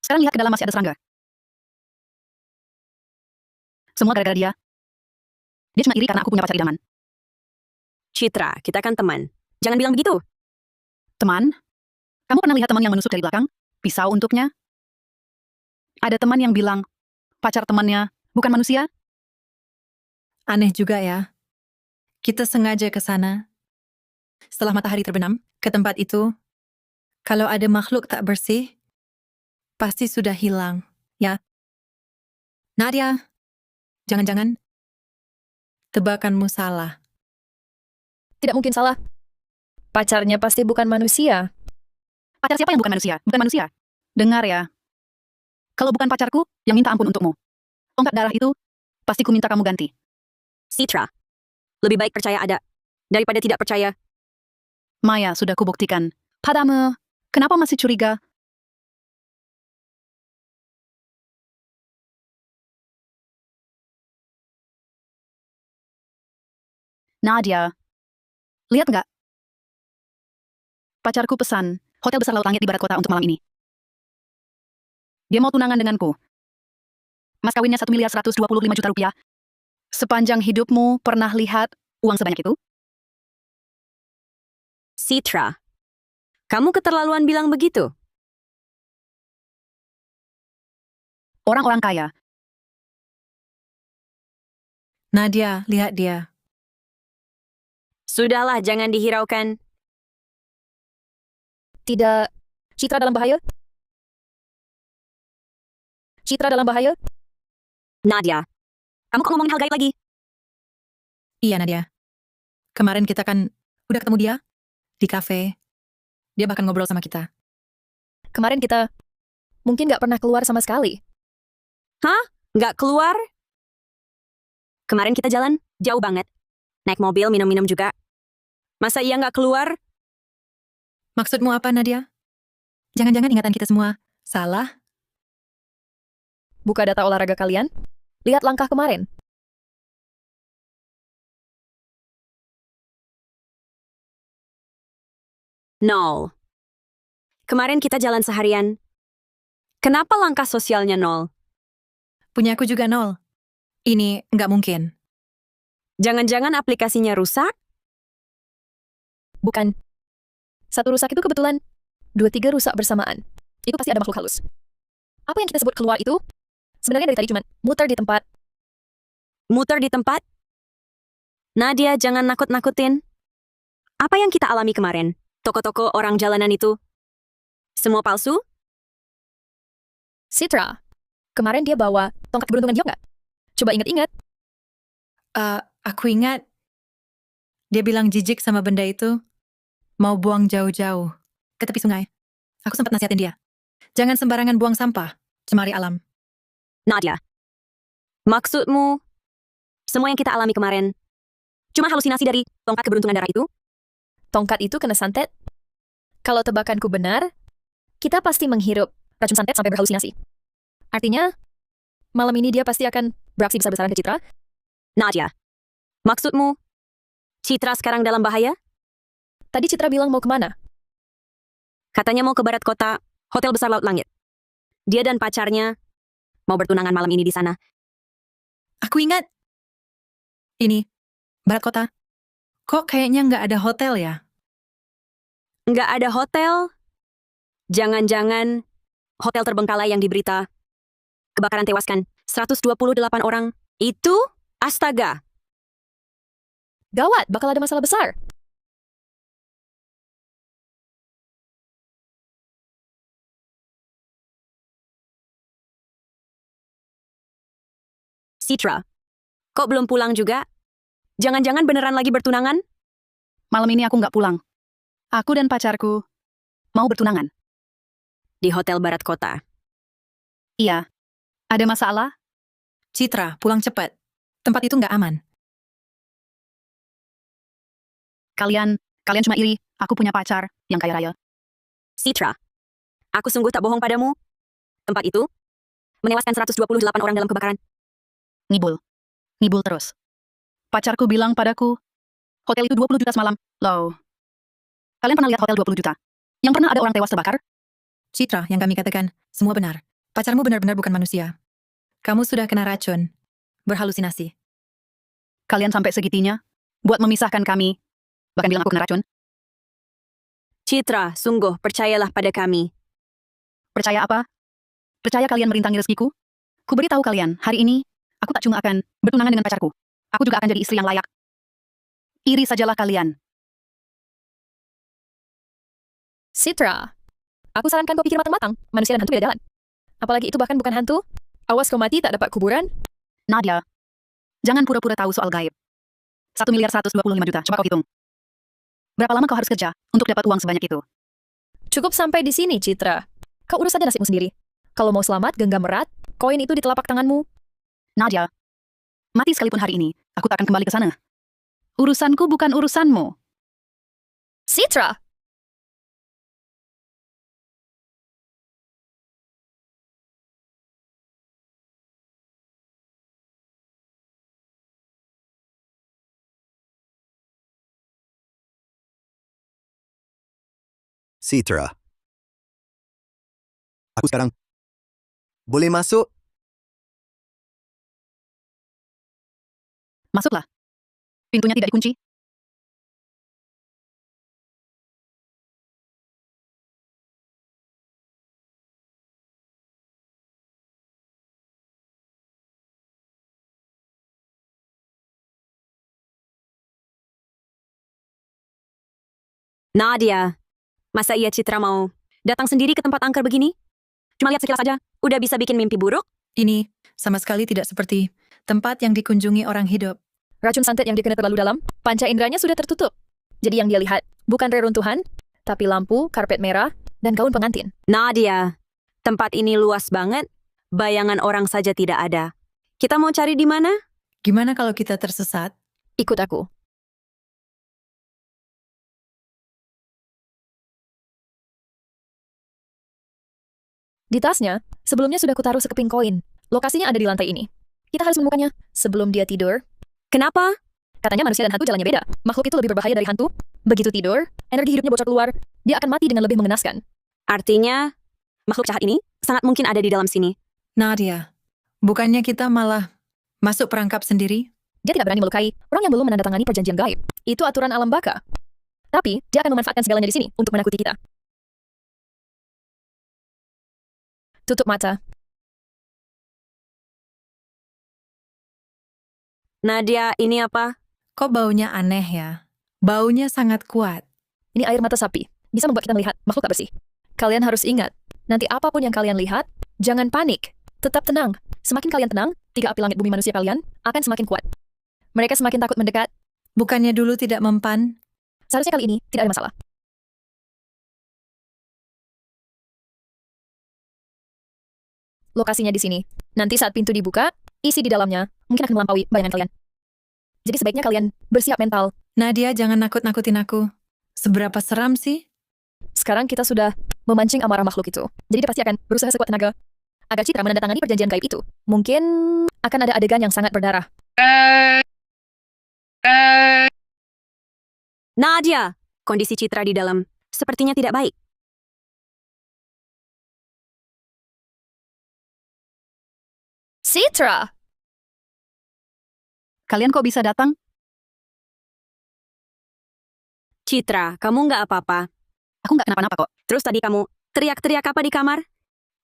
Sekarang lihat ke dalam masih ada serangga. Semua gara-gara dia. Dia cuma iri karena aku punya pacar idaman. Citra, kita kan teman. Jangan bilang begitu. Teman? Kamu pernah lihat teman yang menusuk dari belakang? Pisau untuknya? Ada teman yang bilang, pacar temannya bukan manusia? Aneh juga ya. Kita sengaja ke sana. Setelah matahari terbenam, ke tempat itu. Kalau ada makhluk tak bersih, pasti sudah hilang, ya. Nadia, jangan-jangan tebakanmu salah. Tidak mungkin salah. Pacarnya pasti bukan manusia. Pacar siapa yang bukan manusia? Bukan manusia. Dengar ya. Kalau bukan pacarku, yang minta ampun untukmu. Tongkat darah itu, pasti ku minta kamu ganti. Citra, lebih baik percaya ada daripada tidak percaya. Maya sudah kubuktikan. Padamu, kenapa masih curiga? Nadia, lihat nggak? Pacarku pesan, hotel besar laut langit di barat kota untuk malam ini. Dia mau tunangan denganku. Mas kawinnya 1.125.000.000 rupiah. Sepanjang hidupmu pernah lihat uang sebanyak itu? Citra, kamu keterlaluan bilang begitu. Orang-orang kaya. Nadia, lihat dia. Sudahlah, jangan dihiraukan. Tidak. Citra dalam bahaya? Citra dalam bahaya? Nadia, kamu kok ngomongin hal gaib lagi? Iya, Nadia. Kemarin kita kan udah ketemu dia di kafe. Dia bahkan ngobrol sama kita. Kemarin kita mungkin nggak pernah keluar sama sekali. Nggak keluar? Kemarin kita jalan jauh banget. Naik mobil, minum-minum juga. Masa iya nggak keluar? Maksudmu apa, Nadia? Jangan-jangan ingatan kita semua salah? Buka data olahraga kalian. Lihat langkah kemarin. Nol. Kemarin kita jalan seharian. Kenapa langkah sosialnya nol? Punya aku juga 0. Ini nggak mungkin. Jangan-jangan aplikasinya rusak? Bukan. Satu rusak itu kebetulan. 2-3 rusak bersamaan. Itu pasti ada makhluk halus. Apa yang kita sebut keluar itu? Sebenarnya dari tadi cuma muter di tempat. Muter di tempat? Nadia, jangan nakut-nakutin. Apa yang kita alami kemarin? Toko-toko orang jalanan itu? Semua palsu? Citra, kemarin dia bawa tongkat keberuntungan dia nggak? Coba ingat-ingat. Aku ingat dia bilang jijik sama benda itu, mau buang jauh-jauh ke tepi sungai. Aku sempat nasihatin dia. Jangan sembarangan buang sampah, cemari alam. Nadia, maksudmu semua yang kita alami kemarin cuma halusinasi dari tongkat keberuntungan darah itu? Tongkat itu kena santet. Kalau tebakanku benar, kita pasti menghirup racun santet sampai berhalusinasi. Artinya, malam ini dia pasti akan beraksi besar-besaran ke Citra. Nadia, maksudmu Citra sekarang dalam bahaya? Tadi Citra bilang mau kemana? Katanya mau ke barat kota, hotel besar Laut Langit. Dia dan pacarnya mau bertunangan malam ini di sana. Aku ingat. Ini, barat kota. Kok kayaknya nggak ada hotel ya? Nggak ada hotel? Jangan-jangan hotel terbengkalai yang diberita kebakaran tewaskan 128 orang. Itu? Astaga! Gawat, bakal ada masalah besar. Citra, kok belum pulang juga? Jangan-jangan beneran lagi bertunangan? Malam ini aku nggak pulang. Aku dan pacarku mau bertunangan. Di hotel barat kota. Iya. Ada masalah? Citra, pulang cepat. Tempat itu nggak aman. Kalian cuma iri. Aku punya pacar yang kaya raya. Citra, aku sungguh tak bohong padamu. Tempat itu menewaskan 128 orang dalam kebakaran. Ngibul terus. Pacarku bilang padaku, hotel itu 20 juta semalam. Loh. Kalian pernah lihat hotel 20 juta? Yang pernah ada orang tewas terbakar? Citra, yang kami katakan, semua benar. Pacarmu benar-benar bukan manusia. Kamu sudah kena racun. Berhalusinasi. Kalian sampai segitinya buat memisahkan kami. Bahkan bilang aku kena racun. Citra, sungguh percayalah pada kami. Percaya apa? Percaya kalian merintangi rezekiku? Ku beritahu kalian, hari ini, aku tak cuma akan bertunangan dengan pacarku. Aku juga akan jadi istri yang layak. Iri sajalah kalian. Citra, aku sarankan kau pikir matang-matang. Manusia dan hantu beda jalan. Apalagi itu bahkan bukan hantu. Awas kau mati tak dapat kuburan. Nadia, jangan pura-pura tahu soal gaib. 1.125 juta, coba kau hitung. Berapa lama kau harus kerja untuk dapat uang sebanyak itu? Cukup sampai di sini, Citra. Kau urus saja nasibmu sendiri. Kalau mau selamat, genggam erat. Koin itu di telapak tanganmu. Nadia, mati sekalipun hari ini, aku tak akan kembali ke sana. Urusanku bukan urusanmu. Citra! Citra. Aku sekarang boleh masuk? Masuklah. Pintunya tidak dikunci. Nadia, masa iya Citra mau datang sendiri ke tempat angker begini? Cuma lihat sekilas saja, udah bisa bikin mimpi buruk? Ini sama sekali tidak seperti tempat yang dikunjungi orang hidup. Racun santet yang dia kena terlalu dalam, panca inderanya sudah tertutup. Jadi yang dia lihat bukan reruntuhan, Tapi lampu, karpet merah, dan gaun pengantin. Nadia, tempat ini luas banget. Bayangan orang saja tidak ada. Kita mau cari di mana? Gimana kalau kita tersesat? Ikut aku. Di tasnya, sebelumnya sudah kutaruh sekeping koin. Lokasinya ada di lantai ini. Kita harus menemukannya sebelum dia tidur. Kenapa? Katanya manusia dan hantu jalannya beda. Makhluk itu lebih berbahaya dari hantu. Begitu tidur, energi hidupnya bocor keluar. Dia akan mati dengan lebih mengenaskan. Artinya, makhluk jahat ini sangat mungkin ada di dalam sini. Nadia, bukannya kita malah masuk perangkap sendiri? Dia tidak berani melukai orang yang belum menandatangani perjanjian gaib. Itu aturan alam baka. Tapi, dia akan memanfaatkan segalanya di sini untuk menakuti kita. Tutup mata. Nadia, ini apa? Kok baunya aneh ya? Baunya sangat kuat. Ini air mata sapi. Bisa membuat kita melihat makhluk tak bersih. Kalian harus ingat, nanti apapun yang kalian lihat, jangan panik. Tetap tenang. Semakin kalian tenang, 3 api langit bumi manusia kalian akan semakin kuat. Mereka semakin takut mendekat. Bukannya dulu tidak mempan? Seharusnya kali ini tidak ada masalah. Lokasinya di sini. Nanti saat pintu dibuka, isi di dalamnya mungkin akan melampaui bayangan kalian. Jadi sebaiknya kalian bersiap mental. Nadia, jangan nakut-nakutin aku. Seberapa seram sih? Sekarang kita sudah memancing amarah makhluk itu. Jadi dia pasti akan berusaha sekuat tenaga agar Citra menandatangani perjanjian gaib itu. Mungkin akan ada adegan yang sangat berdarah. Nadia, kondisi Citra di dalam sepertinya tidak baik. Citra! Kalian kok bisa datang? Citra, kamu nggak apa-apa. Aku nggak kenapa-napa kok. Terus tadi kamu teriak-teriak apa di kamar?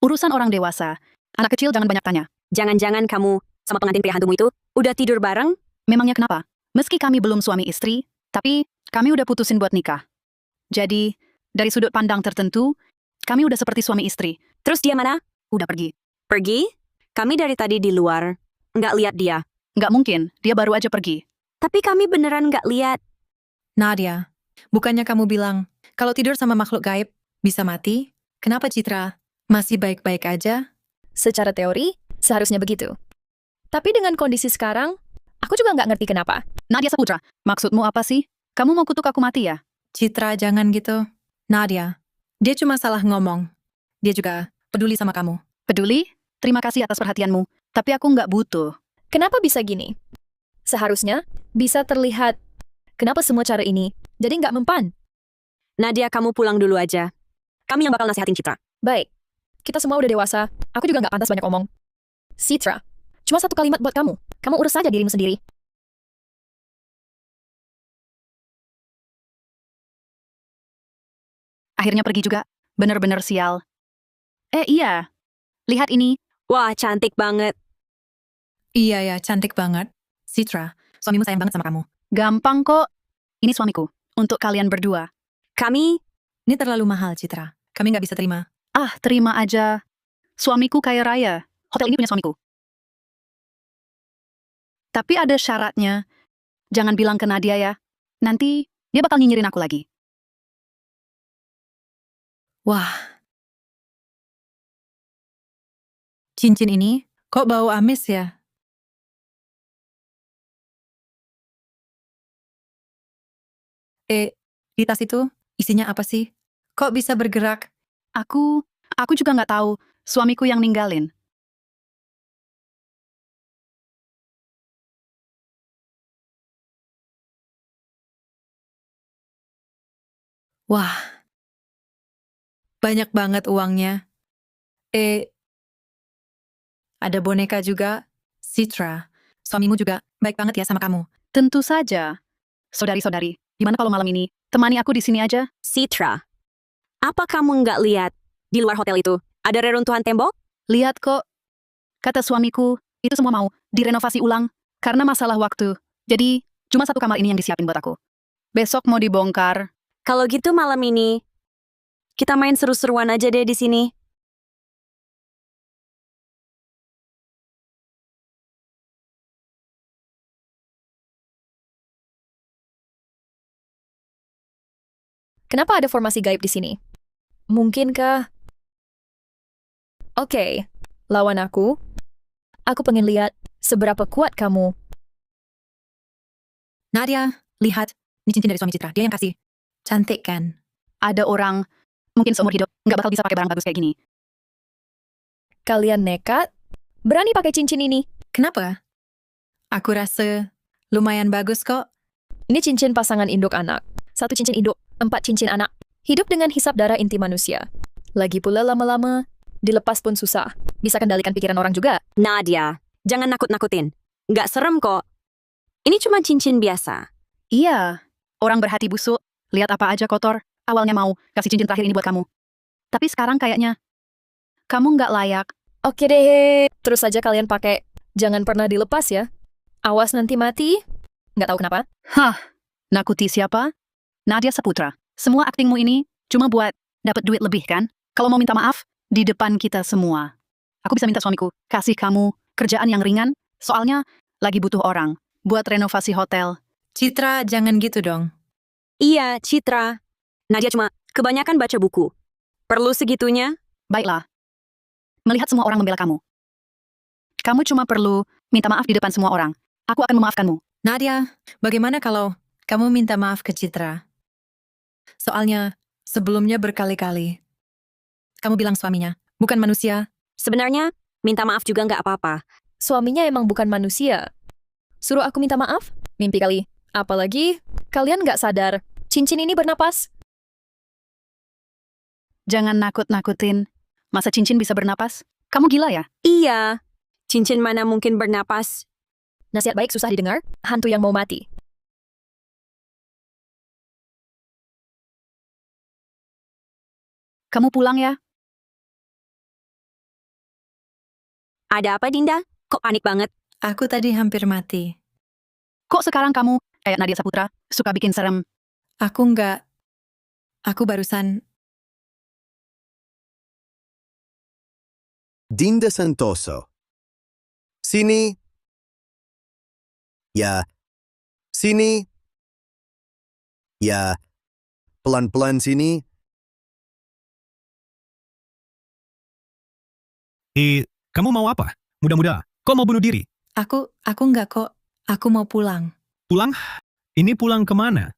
Urusan orang dewasa. Anak kecil jangan banyak tanya. Jangan-jangan kamu sama pengantin pria hantumu itu udah tidur bareng? Memangnya kenapa? Meski kami belum suami istri, tapi kami udah putusin buat nikah. Jadi, dari sudut pandang tertentu, kami udah seperti suami istri. Terus dia mana? Udah pergi. Pergi? Kami dari tadi di luar. Nggak lihat dia. Nggak mungkin, dia baru aja pergi. Tapi kami beneran nggak lihat. Nadia, bukannya kamu bilang kalau tidur sama makhluk gaib bisa mati? Kenapa Citra masih baik-baik aja? Secara teori, seharusnya begitu. Tapi dengan kondisi sekarang, aku juga nggak ngerti kenapa. Nadia Saputra, maksudmu apa sih? Kamu mau kutuk aku mati ya? Citra, jangan gitu. Nadia, dia cuma salah ngomong. Dia juga peduli sama kamu. Peduli? Terima kasih atas perhatianmu. Tapi aku nggak butuh. Kenapa bisa gini? Seharusnya bisa terlihat kenapa semua cara ini jadi nggak mempan. Nadia, kamu pulang dulu aja. Kami yang bakal nasihatin Citra. Baik, kita semua udah dewasa. Aku juga nggak pantas banyak omong. Citra, cuma 1 kalimat buat kamu. Kamu urus saja dirimu sendiri. Akhirnya pergi juga. Bener-bener sial. Iya. Lihat ini. Wah, cantik banget. Iya ya, cantik banget. Citra, suamimu sayang banget sama kamu. Gampang kok. Ini suamiku. Untuk kalian berdua. Kami, Ini terlalu mahal, Citra. Kami nggak bisa terima. Ah, terima aja. Suamiku kaya raya. Hotel ini punya suamiku. Tapi ada syaratnya. Jangan bilang ke Nadia ya. Nanti dia bakal nyinyirin aku lagi. Wah. Cincin ini kok bau amis ya? Di tas itu isinya apa sih? Kok bisa bergerak? Aku juga nggak tahu. Suamiku yang ninggalin. Wah. Banyak banget uangnya. Ada boneka juga. Citra, suamimu juga baik banget ya sama kamu. Tentu saja. Saudari-saudari, gimana kalau malam ini temani aku di sini aja? Citra. Apa kamu nggak lihat di luar hotel itu ada reruntuhan tembok? Lihat kok. Kata suamiku, itu semua mau direnovasi ulang karena masalah waktu. Jadi, cuma 1 kamar ini yang disiapin buat aku. Besok mau dibongkar. Kalau gitu malam ini kita main seru-seruan aja deh di sini. Kenapa ada formasi gaib di sini? Mungkinkah... Oke, lawan aku. Aku pengen lihat seberapa kuat kamu. Nadia, lihat. Ini cincin dari suami Citra. Dia yang kasih. Cantik kan? Ada orang, mungkin seumur hidup, nggak bakal bisa pakai barang bagus kayak gini. Kalian nekat? Berani pakai cincin ini? Kenapa? Aku rasa lumayan bagus kok. Ini cincin pasangan induk anak. 1 cincin induk, 4 cincin anak. Hidup dengan hisap darah inti manusia. Lagi pula lama-lama, dilepas pun susah. Bisa kendalikan pikiran orang juga. Nadia, jangan nakut-nakutin. Nggak serem kok. Ini cuma cincin biasa. Iya, orang berhati busuk, lihat apa aja kotor, awalnya mau kasih cincin terakhir ini buat kamu. Tapi sekarang kayaknya, kamu nggak layak. Oke deh, terus saja kalian pakai. Jangan pernah dilepas ya. Awas nanti mati. Nggak tahu kenapa. Hah, nakuti siapa? Nadia Saputra. Semua aktingmu ini cuma buat dapat duit lebih kan? Kalau mau minta maaf, di depan kita semua. Aku bisa minta suamiku kasih kamu kerjaan yang ringan, soalnya lagi butuh orang buat renovasi hotel. Citra, jangan gitu dong. Iya, Citra. Nadia cuma kebanyakan baca buku. Perlu segitunya? Baiklah. Melihat semua orang membela kamu. Kamu cuma perlu minta maaf di depan semua orang. Aku akan memaafkanmu. Nadia, bagaimana kalau kamu minta maaf ke Citra? Soalnya, sebelumnya berkali-kali. Kamu bilang suaminya, bukan manusia. Sebenarnya, minta maaf juga nggak apa-apa. Suaminya emang bukan manusia. Suruh aku minta maaf? Mimpi kali. Apalagi, kalian nggak sadar. Cincin ini bernapas. Jangan nakut-nakutin. Masa cincin bisa bernapas? Kamu gila ya? Iya. Cincin mana mungkin bernapas? Nasihat baik susah didengar. Hantu yang mau mati. Kamu pulang ya? Ada apa, Dinda? Kok panik banget? Aku tadi hampir mati. Kok sekarang kamu, kayak Nadia Saputra, suka bikin serem? Aku nggak. Aku barusan. Dinda Santoso. Sini. Ya. Sini. Ya. Pelan-pelan sini. Kamu mau apa? Muda-muda, kok mau bunuh diri? Aku nggak kok. Aku mau pulang. Pulang? Ini pulang kemana?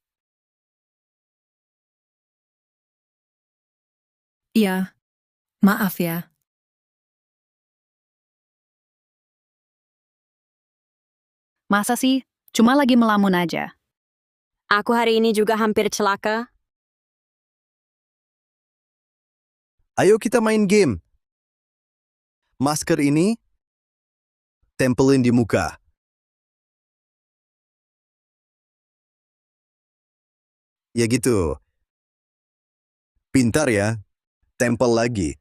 Iya. Maaf ya. Masa sih? Cuma lagi melamun aja. Aku hari ini juga hampir celaka. Ayo kita main game. Masker ini tempelin di muka. Ya gitu. Pintar ya. Tempel lagi.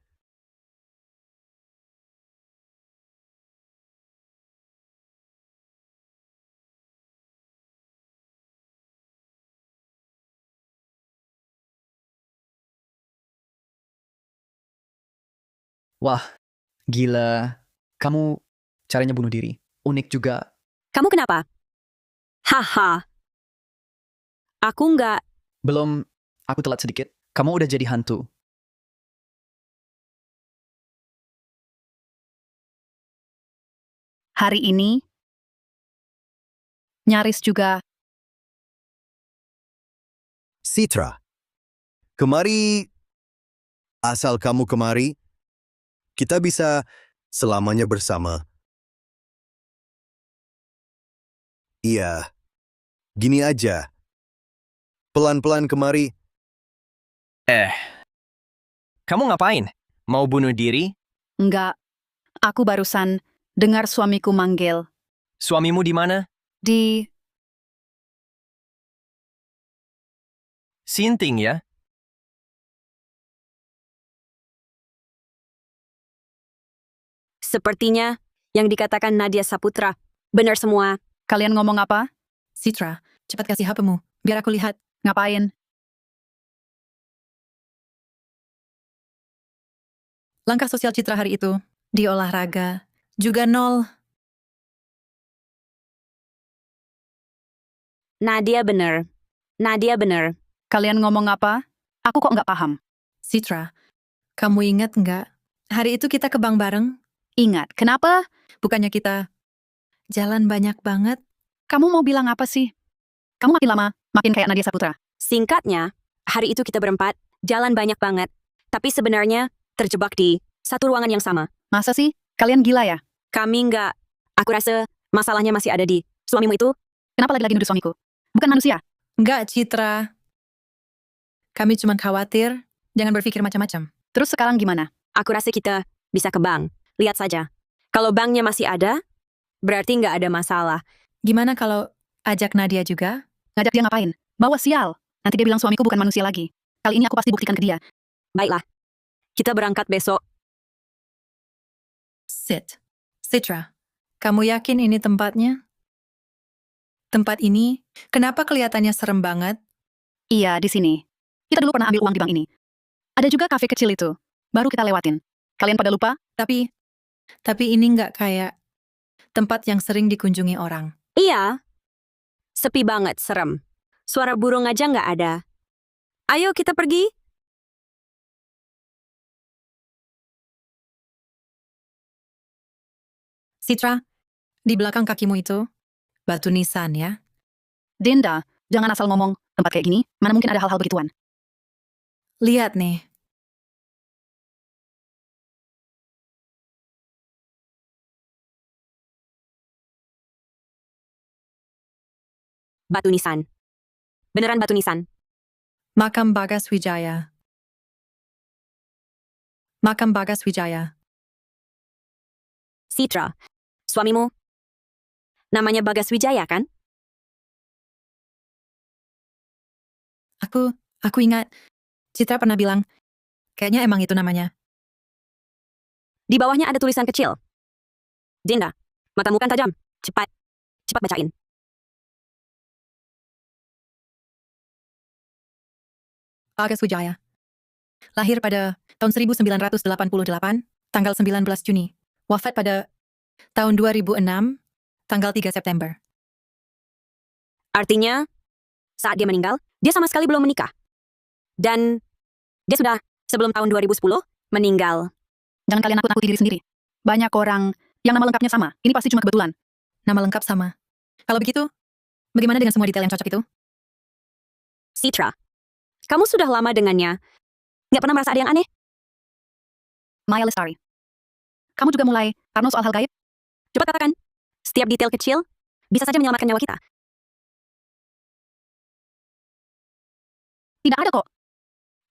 Wah, gila. Kamu caranya bunuh diri. Unik juga. Kamu kenapa? Haha. Aku nggak. Belum, aku telat sedikit. Kamu udah jadi hantu. Hari ini, nyaris juga. Citra. Kemari. Asal kamu kemari, kita bisa selamanya bersama. Iya. Gini aja. Pelan-pelan kemari. Kamu ngapain? Mau bunuh diri? Enggak, aku barusan dengar suamiku manggil. Suamimu di mana? Di... Sinting ya? Sepertinya yang dikatakan Nadia Saputra. Benar semua. Kalian ngomong apa? Citra, cepat kasih HP-mu. Biar aku lihat. Ngapain? Langkah sosial Citra hari itu. Di olahraga. Juga 0. Nadia benar. Nadia benar. Kalian ngomong apa? Aku kok nggak paham. Citra, kamu ingat nggak? Hari itu kita ke bank bareng, Ingat, kenapa? bukannya kita jalan banyak banget? Kamu mau bilang apa sih? Kamu makin lama, makin kayak Nadia Saputra. Singkatnya, hari itu kita berempat, jalan banyak banget. Tapi sebenarnya, terjebak di satu ruangan yang sama. Masa sih? Kalian gila ya? Kami nggak. Aku rasa masalahnya masih ada di suamimu itu. Kenapa lagi-lagi nuduh suamiku? Bukan manusia. Nggak, Citra. Kami cuma khawatir, jangan berpikir macam-macam. Terus sekarang gimana? Aku rasa kita bisa ke bank. Lihat saja. Kalau banknya masih ada, berarti nggak ada masalah. Gimana kalau ajak Nadia juga? Ngajak dia ngapain? Bawa sial. Nanti dia bilang suamiku bukan manusia lagi. Kali ini aku pasti buktikan ke dia. Baiklah. Kita berangkat besok. Citra, kamu yakin ini tempatnya? Tempat ini, kenapa kelihatannya serem banget? Iya, di sini. Kita dulu pernah ambil uang di bank ini. Ada juga kafe kecil itu. Baru kita lewatin. Kalian pada lupa? Tapi ini nggak kayak tempat yang sering dikunjungi orang. Iya. Sepi banget, serem. Suara burung aja nggak ada. Ayo kita pergi. Citra, di belakang kakimu itu, batu nisan ya? Dinda, jangan asal ngomong. Tempat kayak gini, mana mungkin ada hal-hal begituan. Lihat nih. Batu nisan. Beneran batu nisan. Makam Bagas Wijaya. Makam Bagas Wijaya. Citra. Suamimu. Namanya Bagas Wijaya kan? Aku ingat, Citra pernah bilang, kayaknya emang itu namanya. Di bawahnya ada tulisan kecil. Dinda, matamu kan tajam. Cepat bacain. Bagas Wijaya. Lahir pada tahun 1988, tanggal 19 Juni. Wafat pada tahun 2006, tanggal 3 September. Artinya, saat dia meninggal, dia sama sekali belum menikah. Dan dia sudah sebelum tahun 2010 meninggal. Jangan kalian nakut-nakuti diri sendiri. Banyak orang yang nama lengkapnya sama. Ini pasti cuma kebetulan. Nama lengkap sama. Kalau begitu, bagaimana dengan semua detail yang cocok itu? Citra, kamu sudah lama dengannya. Nggak pernah merasa ada yang aneh? Maya Lestari. Kamu juga mulai parno soal hal gaib? Cepat katakan. Setiap detail kecil bisa saja menyelamatkan nyawa kita. Tidak ada kok.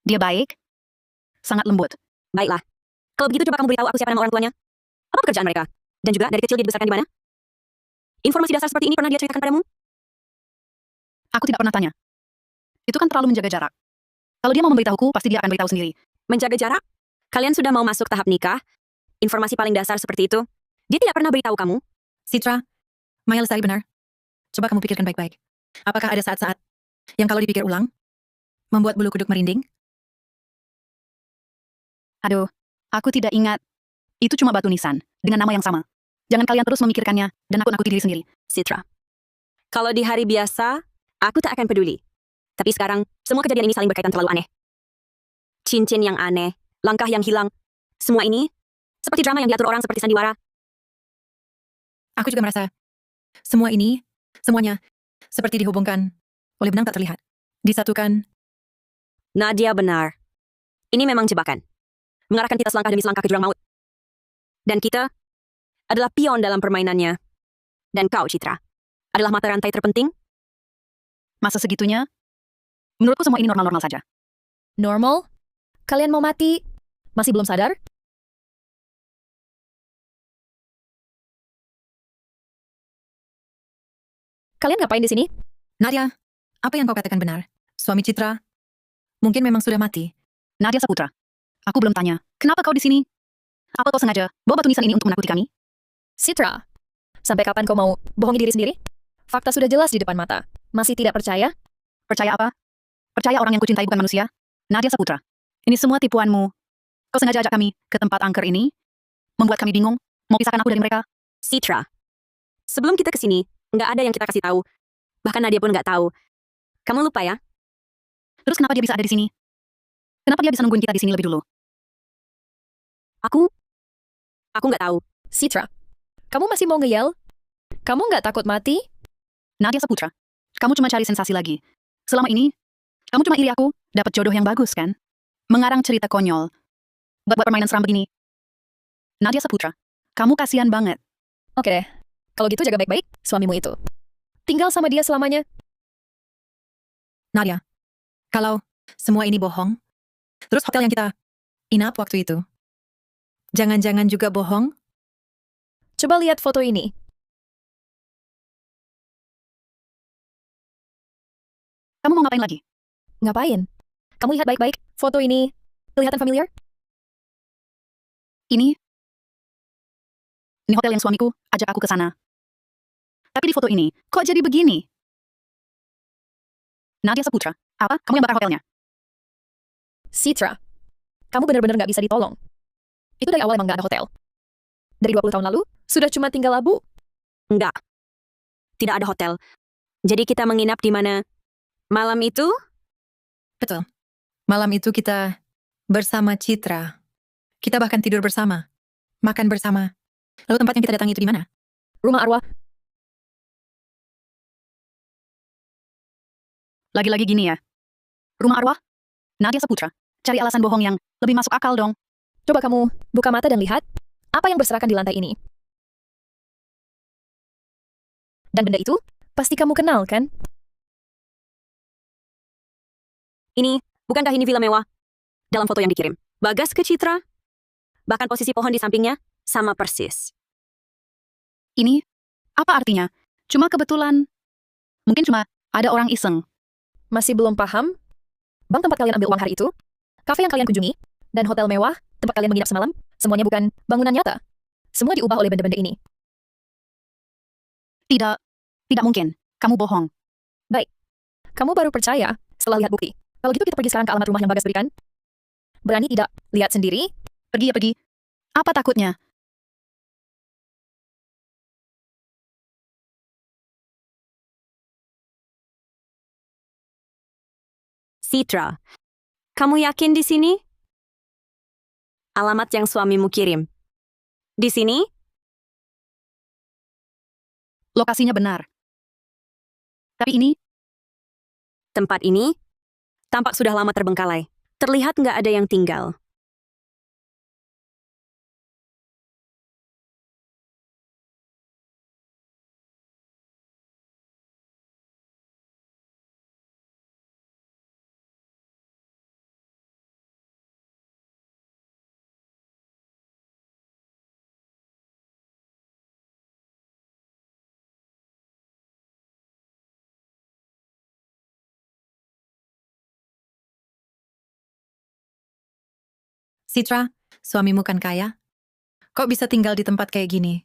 Dia baik, sangat lembut. Baiklah. Kalau begitu coba kamu beritahu aku siapa nama orang tuanya. Apa pekerjaan mereka? Dan juga dari kecil dia dibesarkan di mana? Informasi dasar seperti ini pernah dia ceritakan padamu? Aku tidak pernah tanya. Itu kan terlalu menjaga jarak. Kalau dia mau memberitahuku, pasti dia akan beritahu sendiri. Menjaga jarak? Kalian sudah mau masuk tahap nikah? Informasi paling dasar seperti itu? Dia tidak pernah beritahu kamu? Citra, Maya Lestari benar. Coba kamu pikirkan baik-baik. Apakah ada saat-saat yang kalau dipikir ulang, membuat bulu kuduk merinding? Aduh, aku tidak ingat. Itu cuma batu nisan, dengan nama yang sama. Jangan kalian terus memikirkannya, dan nakut-nakuti diri sendiri. Citra. Kalau di hari biasa, aku tak akan peduli. Tapi sekarang, semua kejadian ini saling berkaitan terlalu aneh. Cincin yang aneh, langkah yang hilang. Semua ini, seperti drama yang diatur orang seperti sandiwara. Aku juga merasa, semuanya, seperti dihubungkan oleh benang tak terlihat. Disatukan. Nadia benar. Ini memang jebakan. Mengarahkan kita selangkah demi selangkah ke jurang maut. Dan kita adalah pion dalam permainannya. Dan kau, Citra, adalah mata rantai terpenting. Masa segitunya? Menurutku semua ini normal-normal saja. Normal? Kalian mau mati? Masih belum sadar? Kalian ngapain di sini? Nadia, apa yang kau katakan benar? Suami Citra mungkin memang sudah mati. Nadia Saputra. Aku belum tanya. Kenapa kau di sini? Apa kau sengaja bawa batu nisan ini untuk menakuti kami? Citra, sampai kapan kau mau bohongi diri sendiri? Fakta sudah jelas di depan mata. Masih tidak percaya? Percaya apa? Percaya orang yang kucintai bukan manusia? Nadia Saputra. Ini semua tipuanmu. Kau sengaja ajak kami ke tempat angker ini? Membuat kami bingung? Mau pisahkan aku dari mereka? Citra, sebelum kita ke sini, nggak ada yang kita kasih tahu. Bahkan Nadia pun nggak tahu. Kamu lupa ya? Terus kenapa dia bisa ada di sini? Kenapa dia bisa nungguin kita di sini lebih dulu? Aku nggak tahu. Citra, kamu masih mau ngeyel? Kamu nggak takut mati? Nadia Saputra, kamu cuma cari sensasi lagi. Selama ini, kamu cuma iri aku, dapat jodoh yang bagus kan? Mengarang cerita konyol. Buat permainan seram begini. Nadia Saputra, kamu kasihan banget. Oke deh, kalau gitu jaga baik-baik suamimu itu. Tinggal sama dia selamanya. Nadia, kalau semua ini bohong, terus hotel yang kita inap waktu itu, jangan-jangan juga bohong? Coba lihat foto ini. Kamu mau ngapain lagi? Ngapain? Kamu lihat baik-baik foto ini. Kelihatan familiar? Ini hotel yang suamiku ajak aku ke sana. Tapi di foto ini, kok jadi begini? Nadia Saputra, apa? Kamu yang bakar hotelnya? Citra, kamu benar-benar nggak bisa ditolong. Itu dari awal emang nggak ada hotel. Dari 20 tahun lalu, sudah cuma tinggal labu. Enggak. Tidak ada hotel. Jadi kita menginap di mana? Malam itu? Betul. Malam itu kita bersama Citra. Kita bahkan tidur bersama. Makan bersama. Lalu tempat yang kita datangi itu di mana? Rumah arwah. Lagi-lagi gini ya. Rumah arwah? Nadia Saputra, cari alasan bohong yang lebih masuk akal dong. Coba kamu buka mata dan lihat apa yang berserakan di lantai ini. Dan benda itu pasti kamu kenal, kan? Ini, bukankah ini villa mewah? Dalam foto yang dikirim. Bagas ke Citra. Bahkan posisi pohon di sampingnya sama persis. Ini, apa artinya? Cuma kebetulan. Mungkin cuma ada orang iseng. Masih belum paham? Bank tempat kalian ambil uang hari itu, kafe yang kalian kunjungi, dan hotel mewah tempat kalian menginap semalam, semuanya bukan bangunan nyata. Semua diubah oleh benda-benda ini. Tidak mungkin. Kamu bohong. Kamu baru percaya setelah lihat bukti. Kalau gitu kita pergi sekarang ke alamat rumah yang Bagas berikan. Berani tidak lihat sendiri? Pergi ya pergi. Apa takutnya? Citra, kamu yakin di sini? Alamat yang suamimu kirim. Di sini? Lokasinya benar. Tapi ini, Tempat ini? Tampak sudah lama terbengkalai. Terlihat nggak ada yang tinggal. Citra, suamimu kan kaya? Kok bisa tinggal di tempat kayak gini?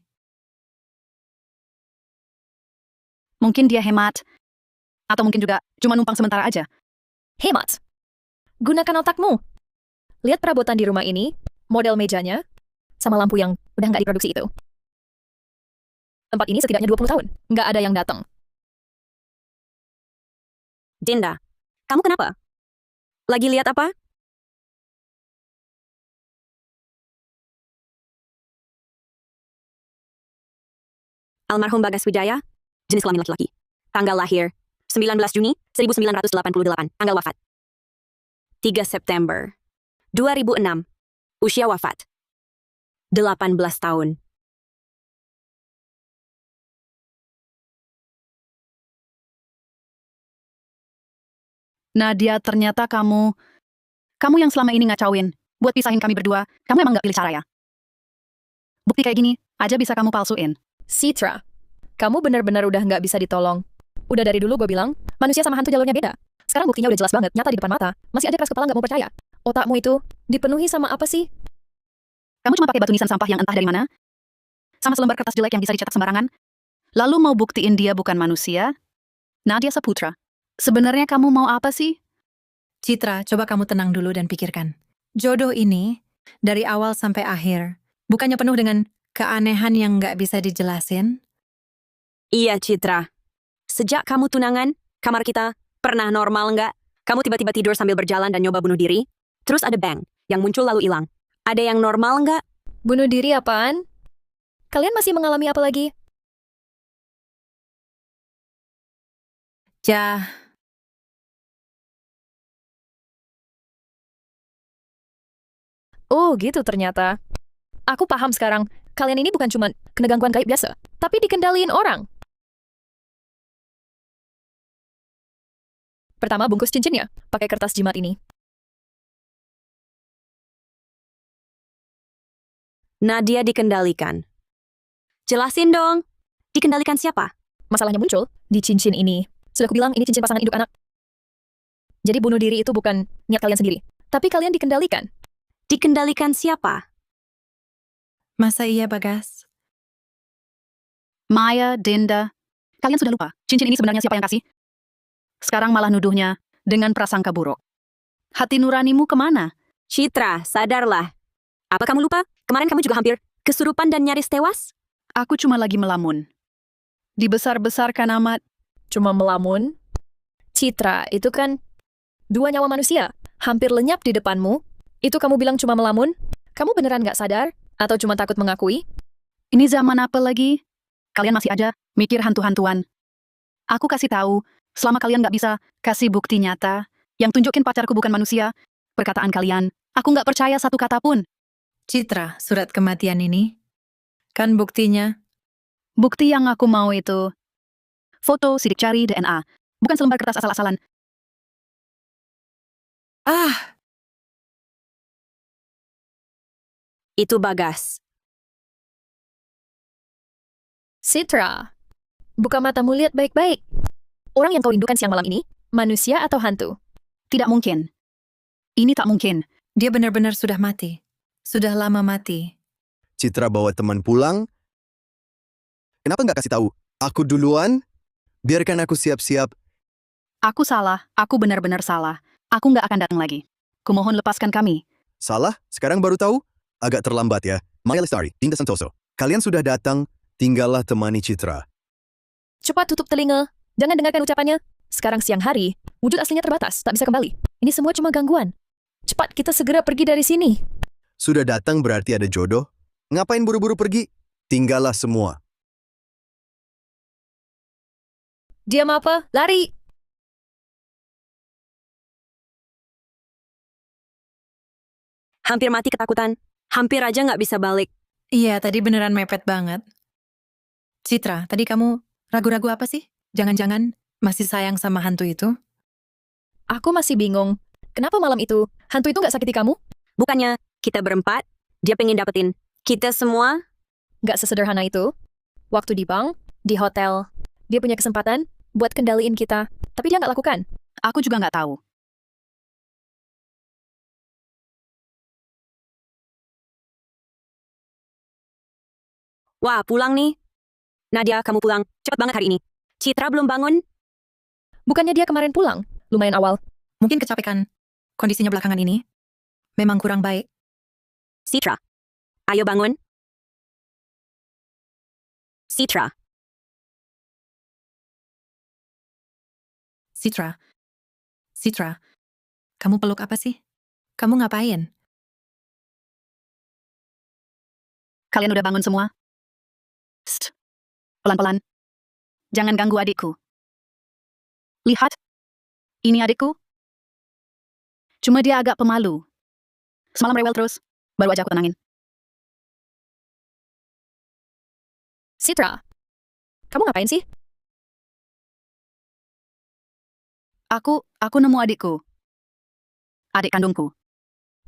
mungkin dia hemat. Atau mungkin juga cuma numpang sementara aja. Hemat. Gunakan otakmu. Lihat perabotan di rumah ini, model mejanya, sama lampu yang udah nggak diproduksi itu. Tempat ini setidaknya 20 tahun. Nggak ada yang datang. Dinda, kamu kenapa? Lagi lihat apa? Almarhum Bagas Wijaya, jenis kelamin laki-laki. Tanggal lahir, 19 Juni 1988. Tanggal wafat, 3 September 2006. Usia wafat, 18 tahun. Nadia, ternyata kamu yang selama ini ngacauin. Buat pisahin kami berdua, kamu emang gak pilih cara ya? Bukti kayak gini aja bisa kamu palsuin. Citra, kamu benar-benar udah nggak bisa ditolong. Udah dari dulu gue bilang, manusia sama hantu jalurnya beda. Sekarang buktinya udah jelas banget, nyata di depan mata. Masih aja keras kepala nggak mau percaya. Otakmu itu dipenuhi sama apa sih? Kamu cuma pakai batu nisan sampah yang entah dari mana? Sama selembar kertas jelek yang bisa dicetak sembarangan? Lalu mau buktiin dia bukan manusia? Nadia Saputra, sebenarnya kamu mau apa sih? Citra, coba kamu tenang dulu dan pikirkan. Jodoh ini, dari awal sampai akhir, bukannya penuh dengan keanehan yang nggak bisa dijelasin? Iya, Citra. Sejak kamu tunangan, kamar kita pernah normal nggak? Kamu tiba-tiba tidur sambil berjalan dan nyoba bunuh diri? Terus ada bang, yang muncul lalu hilang. Ada yang normal nggak? Bunuh diri apaan? Kalian masih mengalami apa lagi? Ya, Oh, gitu ternyata. Aku paham sekarang. Kalian ini bukan cuma kena gangguan gaib biasa, tapi dikendaliin orang. Pertama, bungkus cincinnya. Pakai kertas jimat ini. Nadia dikendalikan. Jelasin dong. Dikendalikan siapa? Masalahnya muncul di cincin ini. Sudah kubilang ini cincin pasangan induk anak. Jadi bunuh diri itu bukan niat kalian sendiri, tapi kalian dikendalikan. Dikendalikan siapa? masa iya Bagas? Maya, Dinda, kalian sudah lupa cincin ini sebenarnya siapa yang kasih? Sekarang malah nuduhnya dengan prasangka buruk. Hati nuranimu kemana? Citra, sadarlah. Apa kamu lupa? Kemarin kamu juga hampir kesurupan dan nyaris tewas? Aku cuma lagi melamun. Dibesar-besarkan amat. Cuma melamun. Citra, itu kan 2 nyawa manusia. Hampir lenyap di depanmu. Itu kamu bilang cuma melamun? Kamu beneran gak sadar? Atau cuma takut mengakui? Ini zaman apa lagi? Kalian masih aja mikir hantu-hantuan. Aku kasih tahu, selama kalian gak bisa kasih bukti nyata, yang tunjukin pacarku bukan manusia, perkataan kalian, aku gak percaya satu kata pun. Citra, surat kematian ini? Kan buktinya? Bukti yang aku mau itu foto sidik jari DNA, bukan selembar kertas asal-asalan. Ah, Itu Bagas. Citra, buka matamu lihat baik-baik. Orang yang kau rindukan siang malam ini, manusia atau hantu? Tidak mungkin. Ini tak mungkin. dia benar-benar sudah mati. Sudah lama mati. Citra bawa teman pulang. Kenapa nggak kasih tahu? Aku duluan. Biarkan aku siap-siap. Aku salah, aku benar-benar salah. Aku nggak akan datang lagi. Kumohon lepaskan kami. Salah? Sekarang baru tahu? Agak terlambat ya. Maya Lestari, Dinda Santoso. Kalian sudah datang, tinggallah temani Citra. Cepat tutup telinga. Jangan dengarkan ucapannya. Sekarang siang hari, wujud aslinya terbatas, tak bisa kembali. Ini semua cuma gangguan. Cepat kita segera pergi dari sini. Sudah datang berarti ada jodoh. Ngapain buru-buru pergi? Tinggallah semua. Diam apa? Lari! Hampir mati ketakutan. Hampir aja nggak bisa balik. Iya, tadi beneran mepet banget. Citra, tadi kamu ragu-ragu apa sih? Jangan-jangan masih sayang sama hantu itu? Aku masih bingung. Kenapa malam itu, hantu itu nggak sakiti kamu? Bukannya kita berempat, dia pengen dapetin kita semua. Nggak sesederhana itu. Waktu di bank, di hotel, dia punya kesempatan buat kendaliin kita. Tapi dia nggak lakukan. Aku juga nggak tahu. Wah, pulang nih. Nadia, kamu pulang. Cepat banget hari ini. Citra belum bangun. Bukannya dia kemarin pulang? Lumayan awal. Mungkin kecapekan. Kondisinya belakangan ini memang kurang baik. Citra, ayo bangun. Citra, Citra. Citra, kamu peluk apa sih? Kamu ngapain? Kalian udah bangun semua? Psst. Pelan-pelan. Jangan ganggu adikku. Lihat. Ini adikku. Cuma dia agak pemalu. Semalam rewel terus. Baru aja aku tenangin. Citra, kamu ngapain sih? Aku nemu adikku. Adik kandungku.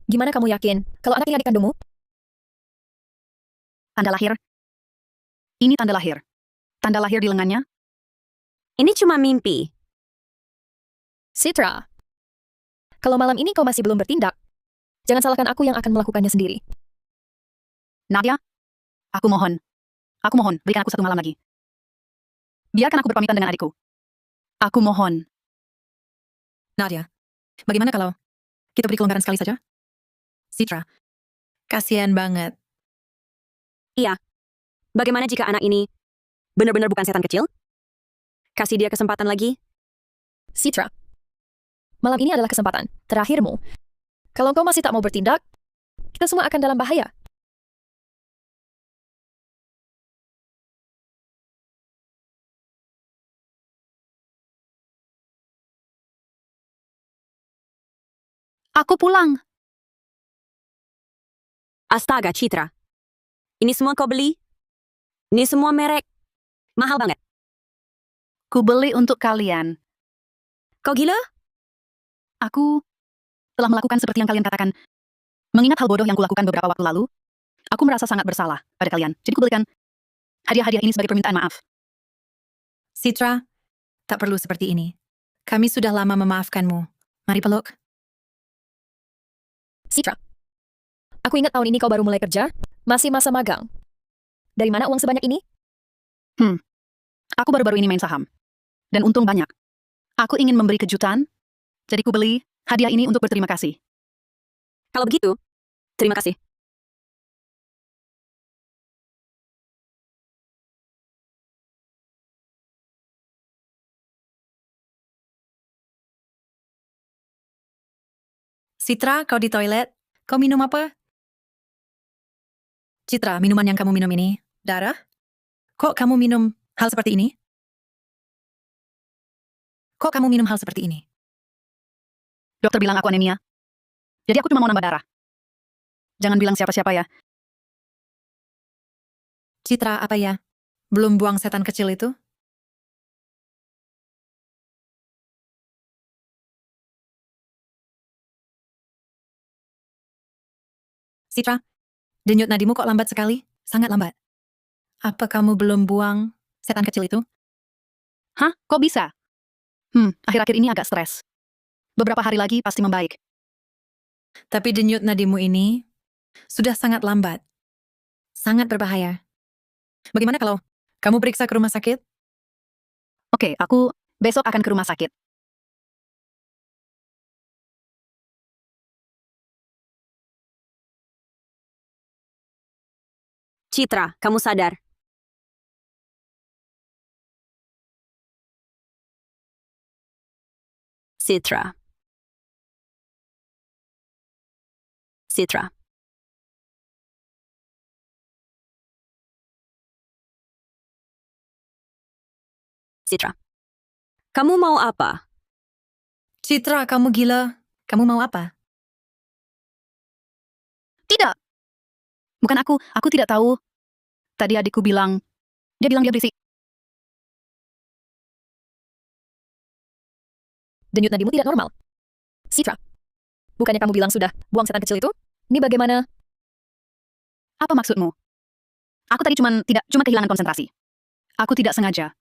Gimana kamu yakin kalau anak ini adik kandungmu? Tanda lahir. Ini tanda lahir. Tanda lahir di lengannya. ini cuma mimpi. Citra, kalau malam ini kau masih belum bertindak, jangan salahkan aku yang akan melakukannya sendiri. Nadia, aku mohon. Aku mohon, berikan aku 1 malam lagi. Biarkan aku berpamitan dengan adikku. Aku mohon. Nadia, bagaimana kalau kita beri kelonggaran sekali saja? Citra, kasihan banget. Bagaimana jika anak ini benar-benar bukan setan kecil? Kasih dia kesempatan lagi. Citra, malam ini adalah kesempatan terakhirmu. Kalau kau masih tak mau bertindak, kita semua akan dalam bahaya. Aku pulang. Astaga, Citra. Ini semua kau beli? Ini semua merek. Mahal banget. Ku beli untuk kalian. Kau gila? Aku telah melakukan seperti yang kalian katakan. Mengingat hal bodoh yang kulakukan beberapa waktu lalu, aku merasa sangat bersalah pada kalian. Jadi ku belikan hadiah-hadiah ini sebagai permintaan maaf. Citra, tak perlu seperti ini. Kami sudah lama memaafkanmu. Mari peluk. Citra, aku ingat tahun ini kau baru mulai kerja, masih masa magang. Dari mana uang sebanyak ini? Aku baru-baru ini main saham. Dan untung banyak. Aku ingin memberi kejutan, jadi ku beli hadiah ini untuk berterima kasih. Kalau begitu, terima kasih. Citra, kau di toilet? Kau minum apa? Citra, minuman yang kamu minum ini, darah? Kok kamu minum hal seperti ini? Kok kamu minum hal seperti ini? Dokter bilang aku anemia. Jadi aku cuma mau nambah darah. Jangan bilang siapa-siapa ya. Citra, apa ya? Belum buang setan kecil itu? Citra, denyut nadimu kok lambat sekali? Sangat lambat. Apa kamu belum buang setan kecil itu? Hah? Kok bisa? Akhir-akhir ini agak stres. Beberapa hari lagi pasti membaik. Tapi denyut nadimu ini sudah sangat lambat. Sangat berbahaya. Bagaimana kalau kamu periksa ke rumah sakit? Oke, aku besok akan ke rumah sakit. Citra, kamu sadar. Citra. Citra. Citra. Kamu mau apa? Citra, kamu gila. Kamu mau apa? Tidak. Bukan aku tidak tahu. Tadi adikku bilang, dia bilang dia berisik. Denyut nadimu tidak normal. Citra, bukannya kamu bilang sudah buang setan kecil itu? Ini bagaimana? Apa maksudmu? Aku tadi cuma kehilangan konsentrasi. Aku tidak sengaja.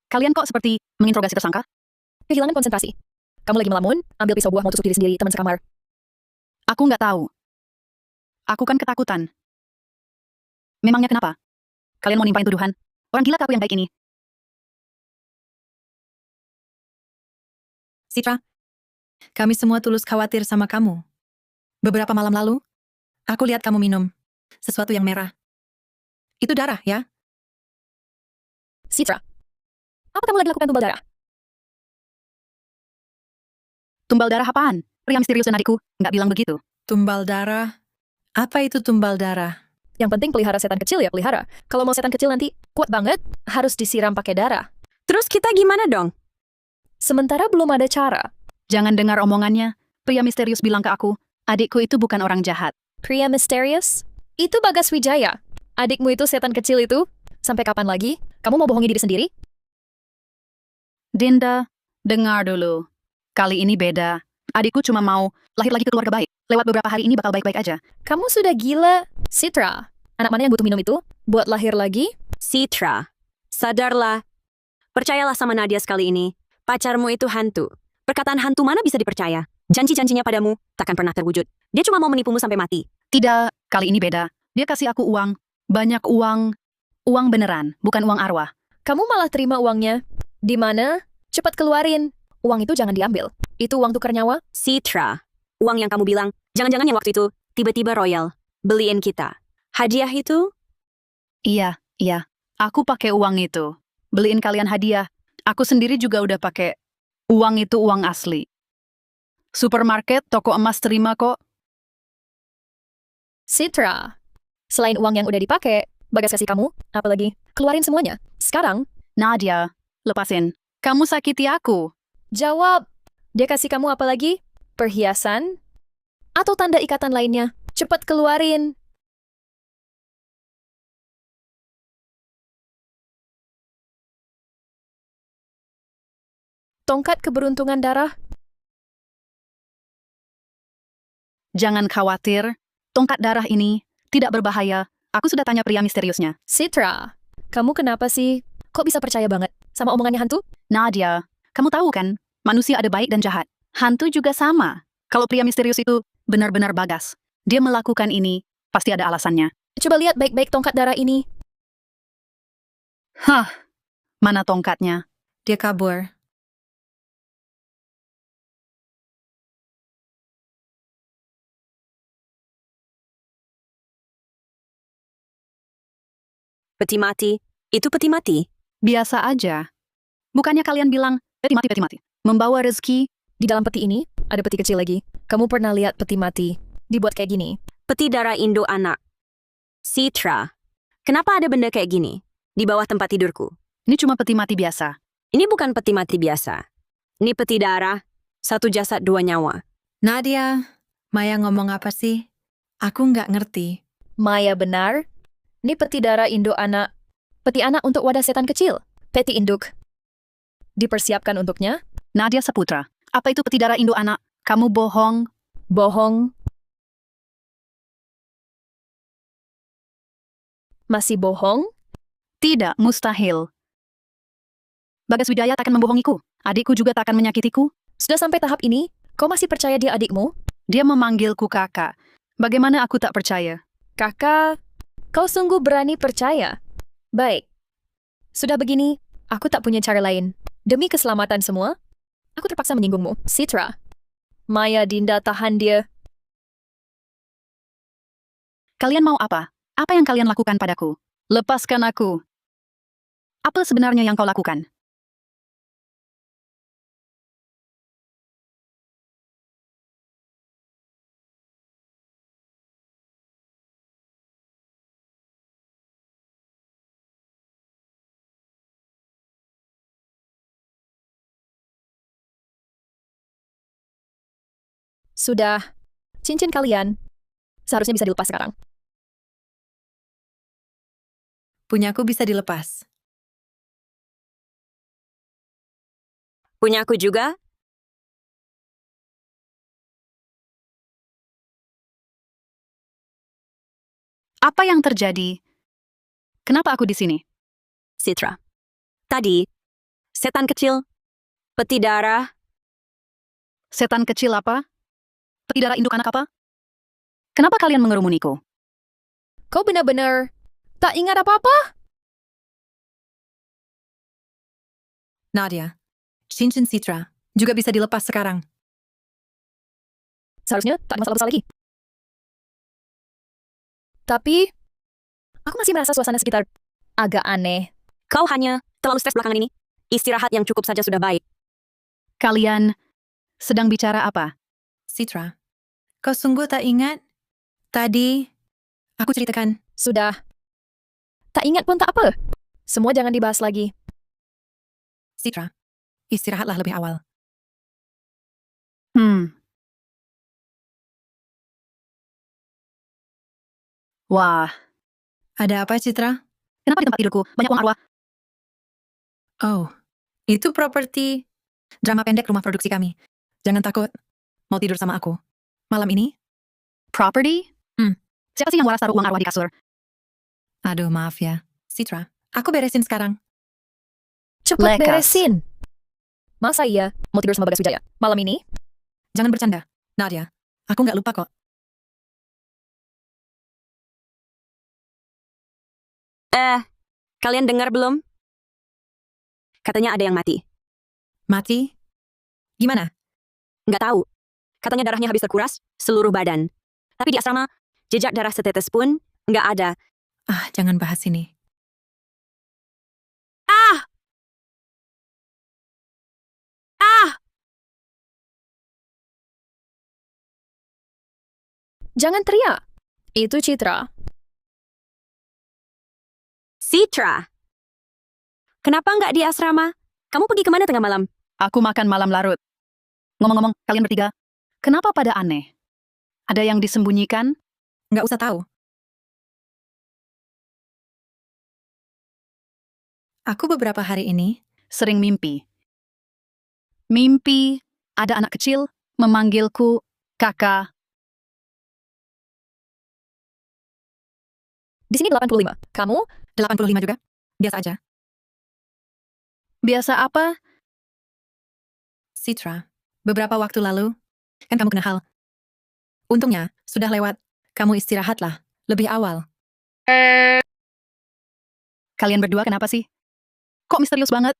Kalian kok seperti menginterogasi tersangka? Kehilangan konsentrasi. Kamu lagi melamun, ambil pisau buah mau tusuk diri sendiri, teman sekamar. Aku nggak tahu. Aku kan ketakutan. Memangnya kenapa? Kalian mau nimpain tuduhan? Orang gila ke aku yang baik ini. Citra, kami semua tulus khawatir sama kamu. Beberapa malam lalu, aku lihat kamu minum sesuatu yang merah. Itu darah, ya? Citra, apa kamu lagi lakukan tumbal darah? Tumbal darah apaan? Pria misterius dan adikku nggak bilang begitu. Tumbal darah? Apa itu tumbal darah? Yang penting pelihara setan kecil ya pelihara. Kalau mau setan kecil nanti kuat banget, harus disiram pakai darah. Terus kita gimana dong? Sementara belum ada cara. Jangan dengar omongannya. Pria misterius bilang ke aku, adikku itu bukan orang jahat. Pria misterius? Itu Bagas Wijaya. Adikmu itu setan kecil itu? Sampai kapan lagi? Kamu mau bohongi diri sendiri? Dinda, dengar dulu. Kali ini beda. Adikku cuma mau lahir lagi ke keluarga baik. Lewat beberapa hari ini bakal baik-baik aja. Kamu sudah gila. Citra, anak mana yang butuh minum itu? Buat lahir lagi? Citra, sadarlah. Percayalah sama Nadia sekali ini. Pacarmu itu hantu. Perkataan hantu mana bisa dipercaya? Janji-janjinya padamu takkan pernah terwujud. Dia cuma mau menipumu sampai mati. Tidak, kali ini beda. Dia kasih aku uang. Banyak uang. Uang beneran, bukan uang arwah. Kamu malah terima uangnya. Di mana? Cepat keluarin. Uang itu jangan diambil. Itu uang tukar nyawa. Citra, uang yang kamu bilang, jangan-jangan yang waktu itu tiba-tiba Royal beliin kita. Hadiah itu? Iya. Aku pakai uang itu. Beliin kalian hadiah. Aku sendiri juga udah pakai uang itu uang asli. Supermarket, toko emas terima kok. Citra, selain uang yang udah dipakai, Bagas kasih kamu, apalagi, keluarin semuanya. Sekarang, Nadia, lepasin. Kamu sakiti aku. jawab. Dia kasih kamu apa lagi? Perhiasan? Atau tanda ikatan lainnya? Cepat keluarin. Tongkat keberuntungan darah? Jangan khawatir. Tongkat darah ini tidak berbahaya. Aku sudah tanya pria misteriusnya. Citra, kamu kenapa sih? Kok bisa percaya banget sama omongannya hantu? Nadia, kamu tahu kan? Manusia ada baik dan jahat. Hantu juga sama. Kalau pria misterius itu benar-benar Bagas. Dia melakukan ini, pasti ada alasannya. Coba lihat baik-baik tongkat darah ini. Hah, mana tongkatnya? Dia kabur. Peti mati. Itu peti mati. Biasa aja. Bukannya kalian bilang, peti mati. Membawa rezeki. Di dalam peti ini, ada peti kecil lagi. Kamu pernah lihat peti mati? Dibuat kayak gini. Peti darah Indo anak. Citra. Kenapa ada benda kayak gini? Di bawah tempat tidurku. Ini cuma peti mati biasa. Ini bukan peti mati biasa. Ini peti darah. Satu jasad dua nyawa. Nadia, Maya ngomong apa sih? Aku nggak ngerti. Maya benar. Ini peti darah Indo anak. Peti anak untuk wadah setan kecil. Peti induk. Dipersiapkan untuknya. Nadia Saputra. Apa itu peti darah Indo anak? Kamu bohong. Bohong. Masih bohong? Tidak, mustahil. Bagas Wijaya tak akan membohongiku. Adikku juga tak akan menyakitiku. Sudah sampai tahap ini, kau masih percaya dia adikmu? Dia memanggilku kakak. Bagaimana aku tak percaya? Kakak, kau sungguh berani percaya. Baik. Sudah begini, aku tak punya cara lain. Demi keselamatan semua, aku terpaksa menyinggungmu. Citra. Maya, Dinda, tahan dia. Kalian mau apa? Apa yang kalian lakukan padaku? Lepaskan aku. Apa sebenarnya yang kau lakukan? Sudah. Cincin kalian. Seharusnya bisa dilepas sekarang. Punyaku bisa dilepas. Punya aku juga? Apa yang terjadi? Kenapa aku di sini? Citra. Tadi, setan kecil, peti darah, Setan kecil apa? Peti darah induk anak apa? Kenapa kalian mengerumuniku? Kau benar-benar tak ingat apa-apa? Nadia, cincin Citra juga bisa dilepas sekarang. Seharusnya tak ada masalah besar lagi. Tapi, aku masih merasa suasana sekitar agak aneh. kau hanya terlalu stres belakangan ini. Istirahat yang cukup saja sudah baik. Kalian sedang bicara apa? Citra, kau sungguh tak ingat? Tadi, aku ceritakan. Sudah. Tak ingat pun tak apa. Semua jangan dibahas lagi. Citra, istirahatlah lebih awal. Wah, Ada apa, Citra? kenapa di tempat tidurku banyak uang arwah? Oh, itu properti drama pendek rumah produksi kami. Jangan takut. Mau tidur sama aku. Malam ini? Property? Siapa sih yang waras taruh uang arwah di kasur? Aduh, maaf ya. Citra, aku beresin sekarang. Cepat Lekas. beresin. Masa iya mau tidur sama Bagas Wijaya? Malam ini? Jangan bercanda. Nadia, aku nggak lupa kok. Kalian dengar belum? Katanya ada yang mati. Mati? Gimana? Nggak tahu. Katanya darahnya habis terkuras, seluruh badan. Tapi di asrama, jejak darah setetes pun nggak ada. Ah, jangan bahas ini. Jangan teriak. Itu Citra. Citra. Kenapa nggak di asrama? Kamu pergi kemana tengah malam? Aku makan malam larut. Ngomong-ngomong, kalian bertiga, kenapa pada aneh? Ada yang disembunyikan? Nggak usah tahu. Aku beberapa hari ini Sering mimpi. Mimpi ada anak kecil memanggilku kakak. Di sini 85. Kamu? 85 juga. Biasa aja. Biasa apa? Citra, beberapa waktu lalu, kan kamu kena hal. Untungnya, sudah lewat. Kamu istirahatlah. Lebih awal. Kalian berdua kenapa sih? Kok misterius banget?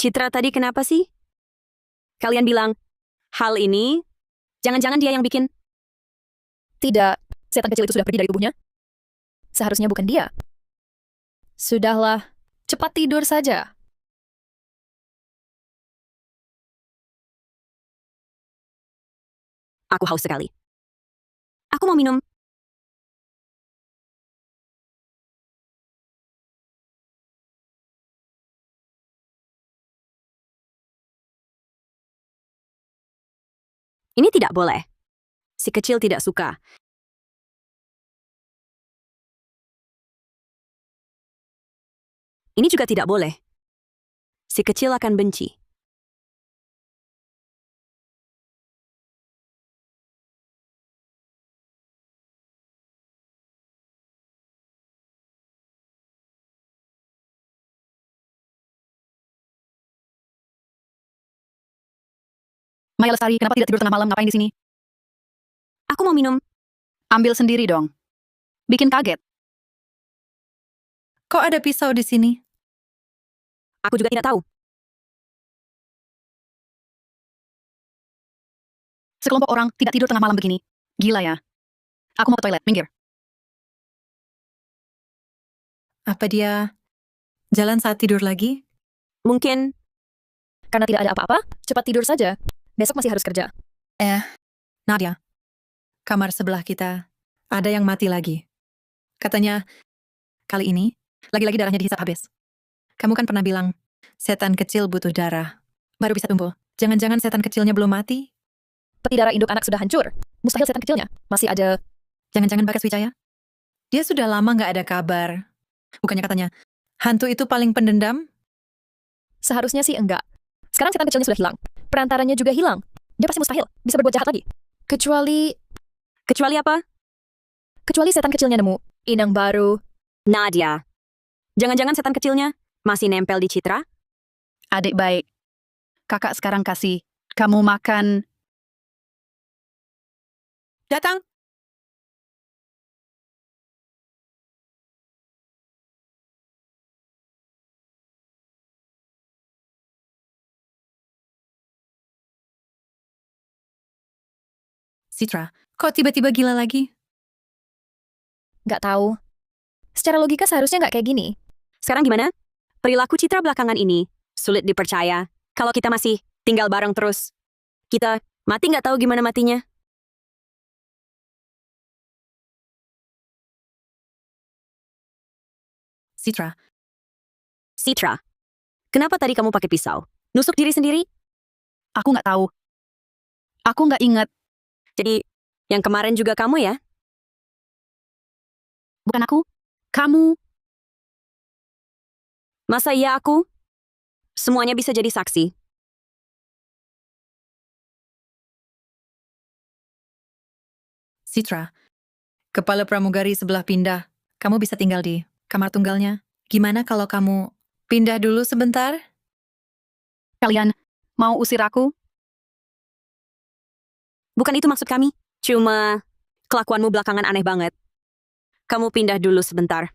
Citra tadi kenapa sih? Kalian bilang, hal ini, jangan-jangan dia yang bikin. Tidak. Setan kecil itu sudah pergi dari tubuhnya. Seharusnya bukan dia. Sudahlah. Cepat tidur saja. Aku haus sekali. Aku mau minum. Ini tidak boleh. Si kecil tidak suka. Ini juga tidak boleh. Si kecil akan benci. Maya Lestari, kenapa tidak tidur tengah malam? Ngapain di sini? Aku mau minum. Ambil sendiri dong. Bikin kaget. Kok ada pisau di sini? Aku juga tidak tahu. Sekelompok orang tidak tidur tengah malam begini. Gila ya. Aku mau ke toilet, minggir. Apa dia jalan saat tidur lagi? Mungkin Karena tidak ada apa-apa, cepat tidur saja. Besok masih harus kerja. Nadia, kamar sebelah kita ada yang mati lagi. Katanya, kali ini, lagi-lagi darahnya dihisap habis. Kamu kan pernah bilang, setan kecil butuh darah. Baru bisa tumbuh. Jangan-jangan setan kecilnya belum mati? Peti darah induk anak sudah hancur. Mustahil setan kecilnya. Masih ada. Jangan-jangan Bagas Wijaya? Dia sudah lama nggak ada kabar. Bukannya katanya, hantu itu paling pendendam? Seharusnya sih enggak. Sekarang setan kecilnya sudah hilang. Perantaranya juga hilang. Dia pasti mustahil bisa berbuat jahat lagi. Kecuali apa? setan kecilnya nemu inang baru. Nadia. Jangan-jangan setan kecilnya masih nempel di Citra? Adik baik. Kakak sekarang kasih kamu makan. Datang! Citra, kok tiba-tiba gila lagi? Nggak tahu. Secara logika seharusnya nggak kayak gini. Sekarang gimana? Perilaku Citra belakangan ini sulit dipercaya. Kalau kita masih tinggal bareng terus, kita mati nggak tahu gimana matinya. Citra, Citra, kenapa tadi kamu pakai pisau? Nusuk diri sendiri? Aku nggak tahu. Aku nggak ingat. Jadi, yang kemarin juga kamu ya? Bukan aku. Kamu. Masa iya aku? Semuanya bisa jadi saksi. Citra, kepala pramugari sebelah pindah. Kamu bisa tinggal di kamar tunggalnya. Gimana kalau kamu pindah dulu sebentar? Kalian mau usir aku? Bukan itu maksud kami. Cuma, kelakuanmu belakangan aneh banget. Kamu pindah dulu sebentar.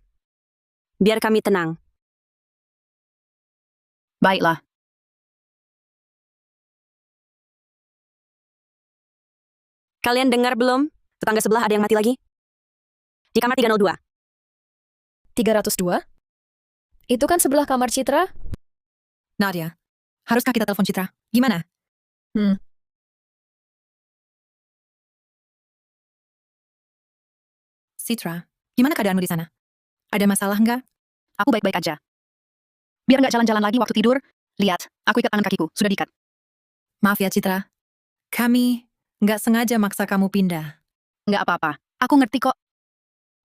Biar kami tenang. Baiklah. Kalian dengar belum? Tetangga sebelah ada yang mati lagi? Di kamar 302. 302? Itu kan sebelah kamar Citra. Nadia, haruskah kita telepon Citra? Gimana? Citra, gimana keadaanmu di sana? Ada masalah nggak? Aku baik-baik aja. Biar nggak jalan-jalan lagi waktu tidur, lihat, aku ikat tangan kakiku, sudah diikat. Maaf ya, Citra. Kami nggak sengaja maksa kamu pindah. Nggak apa-apa, aku ngerti kok.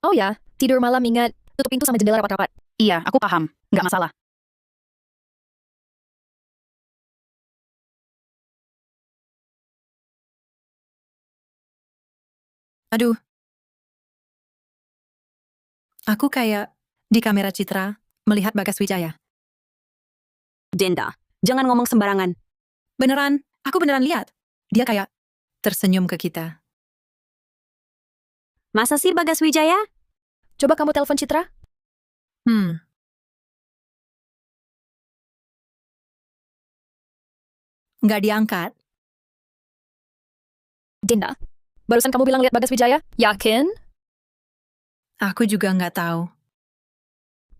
Oh ya, tidur malam ingat, tutup pintu sama jendela rapat-rapat. Iya, aku paham, nggak masalah. Aduh. Aku kayak di kamera Citra melihat Bagas Wijaya. Dinda, jangan ngomong sembarangan. Beneran, aku beneran lihat. Dia kayak tersenyum ke kita. Masa sih Bagas Wijaya? Coba kamu telepon Citra. Nggak diangkat. Dinda, barusan kamu bilang lihat Bagas Wijaya? Yakin? Aku juga nggak tahu.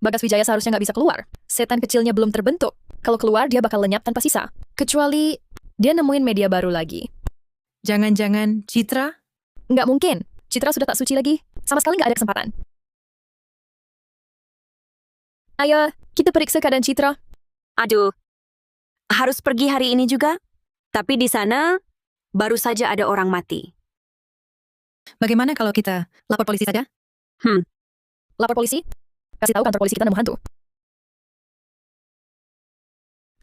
Bagas Wijaya seharusnya nggak bisa keluar. Setan kecilnya belum terbentuk. Kalau keluar, dia bakal lenyap tanpa sisa. Kecuali dia nemuin media baru lagi. Jangan-jangan Citra? Nggak mungkin. Citra sudah tak suci lagi. Sama sekali nggak ada kesempatan. Ayo, kita periksa keadaan Citra. Aduh, harus pergi hari ini juga? Tapi di sana, baru saja ada orang mati. Bagaimana kalau kita lapor polisi saja? Lapor polisi? Kasih tahu kantor polisi kita nemu hantu.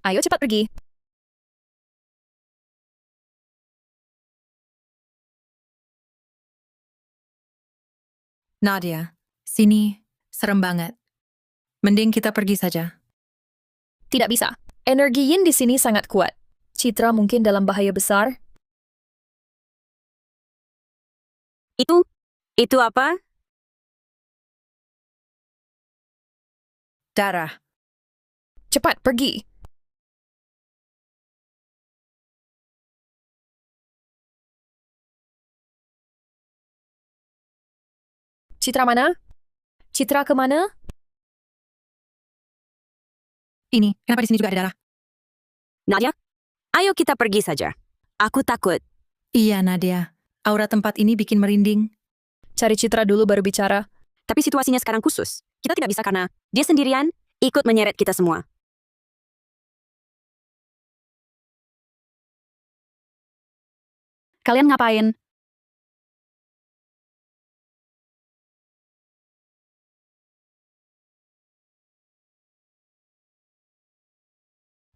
Ayo cepat pergi. Nadia, sini serem banget. Mending kita pergi saja. Tidak bisa. Energi yin di sini sangat kuat. Citra mungkin dalam bahaya besar. Itu apa? Darah. Cepat pergi. Citra mana? Citra kemana? Ini, kenapa di sini juga ada darah? Nadia, ayo kita pergi saja. Aku takut. Iya, Nadia. Aura tempat ini bikin merinding. Cari Citra dulu baru bicara. Tapi situasinya sekarang khusus. Kita tidak bisa karena dia sendirian ikut menyeret kita semua. Kalian ngapain?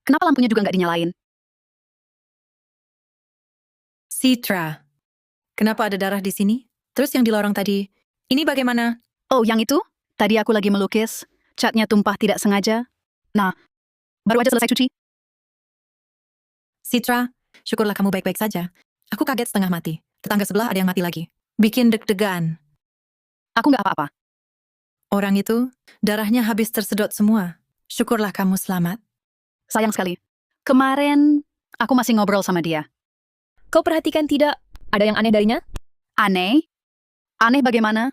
Kenapa lampunya juga nggak dinyalain? Citra. Kenapa ada darah di sini? Terus yang di lorong tadi, ini bagaimana? Oh, yang itu? Tadi aku lagi melukis. Catnya tumpah tidak sengaja. Nah, baru aja selesai cuci. Citra, syukurlah kamu baik-baik saja. Aku kaget setengah mati. Tetangga sebelah ada yang mati lagi. Bikin deg-degan. Aku nggak apa-apa. Orang itu, darahnya habis tersedot semua. Syukurlah kamu selamat. Sayang sekali. Kemarin, aku masih ngobrol sama dia. Kau perhatikan tidak? Ada yang aneh darinya? Aneh? Aneh bagaimana?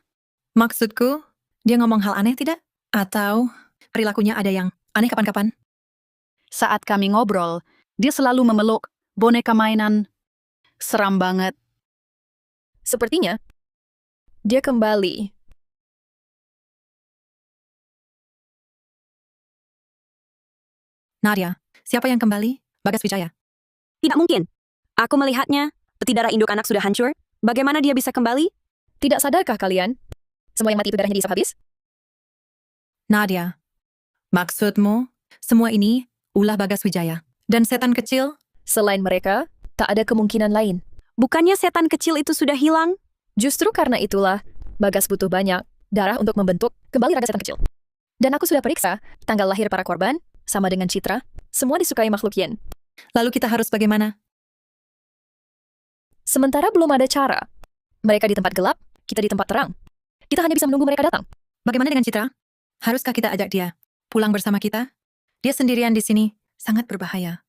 Maksudku, dia ngomong hal aneh tidak? Atau perilakunya ada yang aneh kapan-kapan? Saat kami ngobrol, dia selalu memeluk boneka mainan. Seram banget. Sepertinya. Dia kembali. Nadia, siapa yang kembali? Bagas Wijaya. Tidak mungkin. Aku melihatnya, peti darah induk anak sudah hancur. Bagaimana dia bisa kembali? Tidak sadarkah kalian? Semua yang mati itu darahnya dihisap habis? Nadia, maksudmu, semua ini ulah Bagas Wijaya. Dan setan kecil? Selain mereka, tak ada kemungkinan lain. Bukannya setan kecil itu sudah hilang? Justru karena itulah, Bagas butuh banyak darah untuk membentuk kembali raga setan kecil. Dan aku sudah periksa, tanggal lahir para korban, sama dengan Citra, semua disukai makhluk yin. Lalu kita harus bagaimana? Sementara belum ada cara. Mereka di tempat gelap, kita di tempat terang. Kita hanya bisa menunggu mereka datang. Bagaimana dengan Citra? Haruskah kita ajak dia pulang bersama kita? Dia sendirian di sini, sangat berbahaya.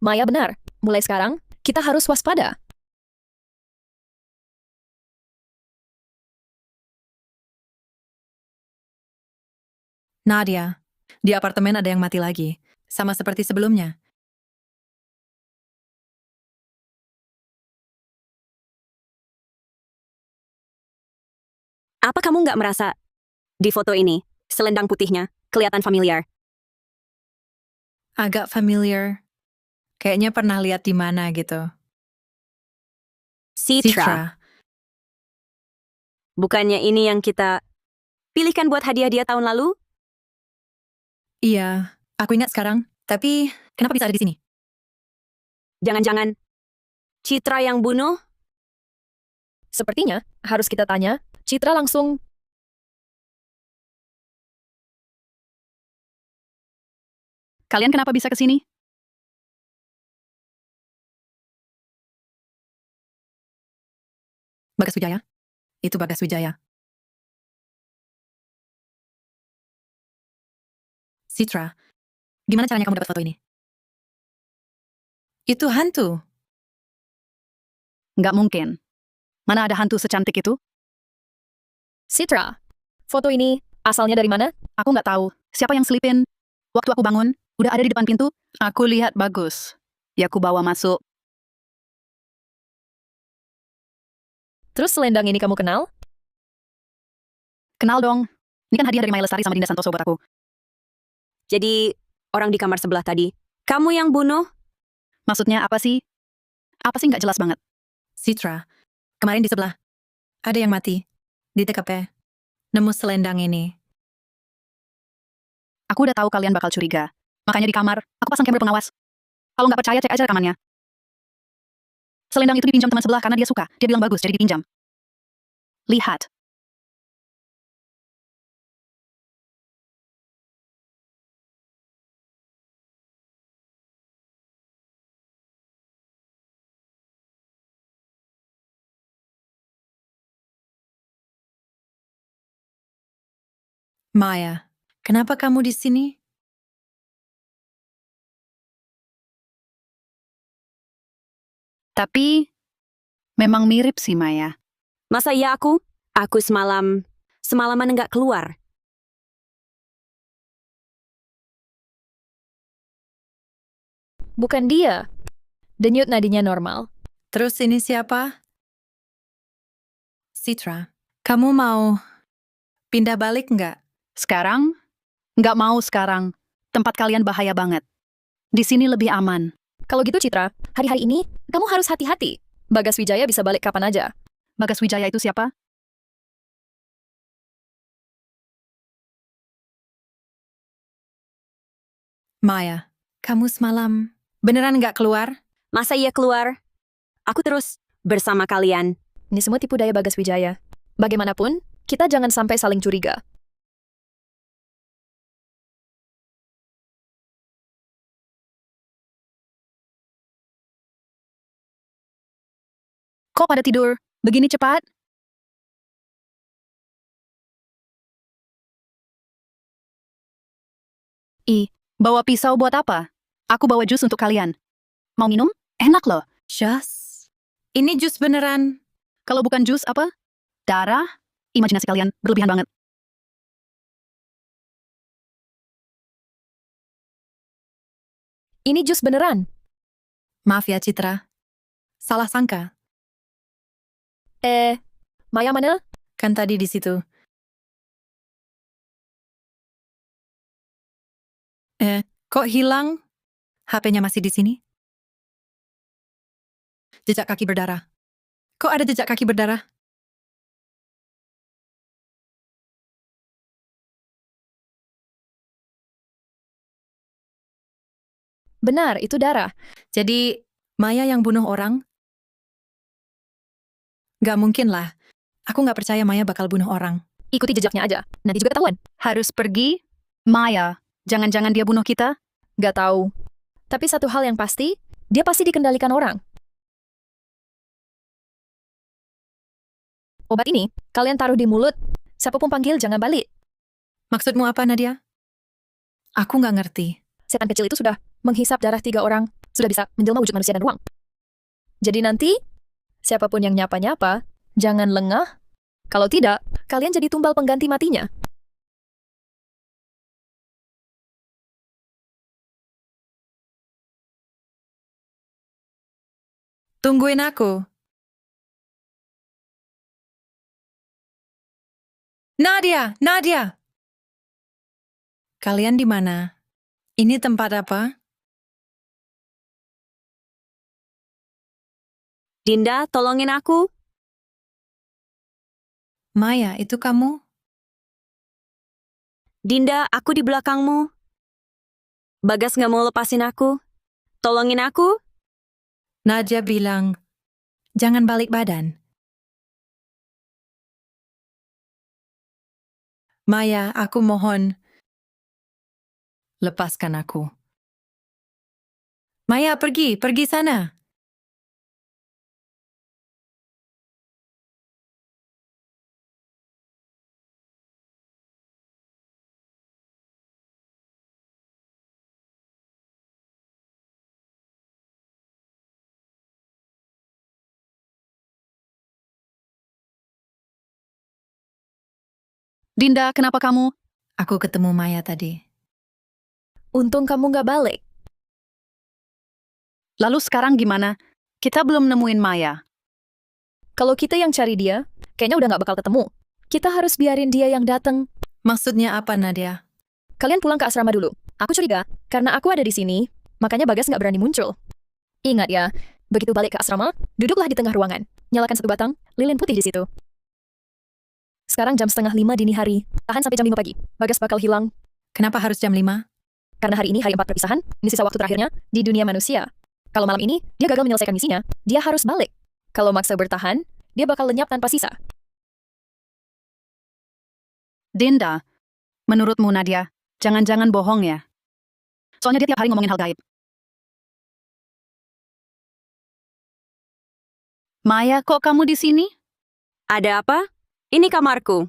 Maya benar. Mulai sekarang, kita harus waspada. Nadia, di apartemen ada yang mati lagi. Sama seperti sebelumnya. Apa kamu nggak merasa di foto ini, selendang putihnya kelihatan familiar? Agak familiar. Kayaknya pernah lihat di mana gitu. Citra. Bukannya ini yang kita pilihkan buat hadiah dia tahun lalu? Iya, aku ingat sekarang. Tapi kenapa bisa ada di sini? Jangan-jangan Citra yang bunuh? Sepertinya, harus kita tanya, Citra langsung... Kalian kenapa bisa ke sini? Bagas Wijaya? Itu Bagas Wijaya. Citra, gimana caranya kamu dapat foto ini? Itu hantu. Nggak mungkin. Mana ada hantu secantik itu? Citra, foto ini asalnya dari mana? Aku nggak tahu. Siapa yang selipin? Waktu aku bangun, udah ada di depan pintu. Aku lihat bagus. Ya aku bawa masuk. Terus selendang ini kamu kenal? Kenal dong. Ini kan hadiah dari Maya Lestari sama Dinda Santoso buat aku. Jadi, orang di kamar sebelah tadi, kamu yang bunuh? Maksudnya apa sih? Apa sih nggak jelas banget? Citra, kemarin di sebelah. Ada yang mati. Di TKP. Nemu selendang ini. Aku udah tahu kalian bakal curiga. Makanya di kamar, aku pasang kamera pengawas. Kalau nggak percaya, cek aja rekamannya. Selendang itu dipinjam teman sebelah karena dia suka. Dia bilang bagus, jadi dipinjam. Lihat. Maya, kenapa kamu di sini? Tapi, memang mirip sih Maya. Masa iya aku? Aku semalaman nggak keluar. Bukan dia. Denyut nadinya normal. Terus ini siapa? Citra, kamu mau pindah balik nggak? Sekarang? Nggak mau sekarang. Tempat kalian bahaya banget. Di sini lebih aman. Kalau gitu Citra, hari-hari ini kamu harus hati-hati. Bagas Wijaya bisa balik kapan aja. Bagas Wijaya itu siapa? Maya, kamu semalam beneran nggak keluar? Masa iya keluar? Aku terus bersama kalian. Ini semua tipu daya Bagas Wijaya. Bagaimanapun, kita jangan sampai saling curiga. Kok pada tidur? Begini cepat? Bawa pisau buat apa? Aku bawa jus untuk kalian. Mau minum? Enak loh. Jus? Ini jus beneran. Kalau bukan jus apa? Darah? Imajinasi kalian berlebihan banget. Ini jus beneran. Maaf ya Citra. Salah sangka. Maya mana? Kan tadi di situ. Kok hilang? HP-nya masih di sini? Jejak kaki berdarah. Kok ada jejak kaki berdarah? Benar, itu darah. Jadi, Maya yang bunuh orang? Gak mungkin lah. Aku gak percaya Maya bakal bunuh orang. Ikuti jejaknya aja. Nanti juga ketahuan. Harus pergi? Maya, jangan-jangan dia bunuh kita? Gak tahu. Tapi satu hal yang pasti, dia pasti dikendalikan orang. Obat ini, kalian taruh di mulut. Siapapun panggil, jangan balik. Maksudmu apa, Nadia? Aku gak ngerti. Setan kecil itu sudah menghisap darah 3 orang, sudah bisa menjelma wujud manusia dan ruang. Jadi nanti, siapapun yang nyapa-nyapa, jangan lengah. Kalau tidak, kalian jadi tumbal pengganti matinya. Tungguin aku. Nadia, Nadia! Kalian di mana? Ini tempat apa? Dinda, tolongin aku. Maya, itu kamu? Dinda, aku di belakangmu. Bagas nggak mau lepasin aku. Tolongin aku. Nadia bilang, jangan balik badan. Maya, aku mohon, lepaskan aku. Maya, pergi sana. Dinda, kenapa kamu? Aku ketemu Maya tadi. Untung kamu nggak balik. Lalu sekarang gimana? Kita belum nemuin Maya. Kalau kita yang cari dia, kayaknya udah nggak bakal ketemu. Kita harus biarin dia yang datang. Maksudnya apa, Nadia? Kalian pulang ke asrama dulu. Aku curiga, karena aku ada di sini, makanya Bagas nggak berani muncul. Ingat ya, begitu balik ke asrama, duduklah di tengah ruangan. Nyalakan satu batang, lilin putih di situ. Sekarang jam 4:30 dini hari. Tahan sampai jam 5 pagi. Bagas bakal hilang. Kenapa harus jam 5? Karena hari ini hari 4 perpisahan, ini sisa waktu terakhirnya di dunia manusia. Kalau malam ini, dia gagal menyelesaikan misinya, dia harus balik. Kalau maksa bertahan, dia bakal lenyap tanpa sisa. Dinda, menurutmu Nadia, jangan-jangan bohong ya? Soalnya dia tiap hari ngomongin hal gaib. Maya, kok kamu di sini? Ada apa? Ini kamarku.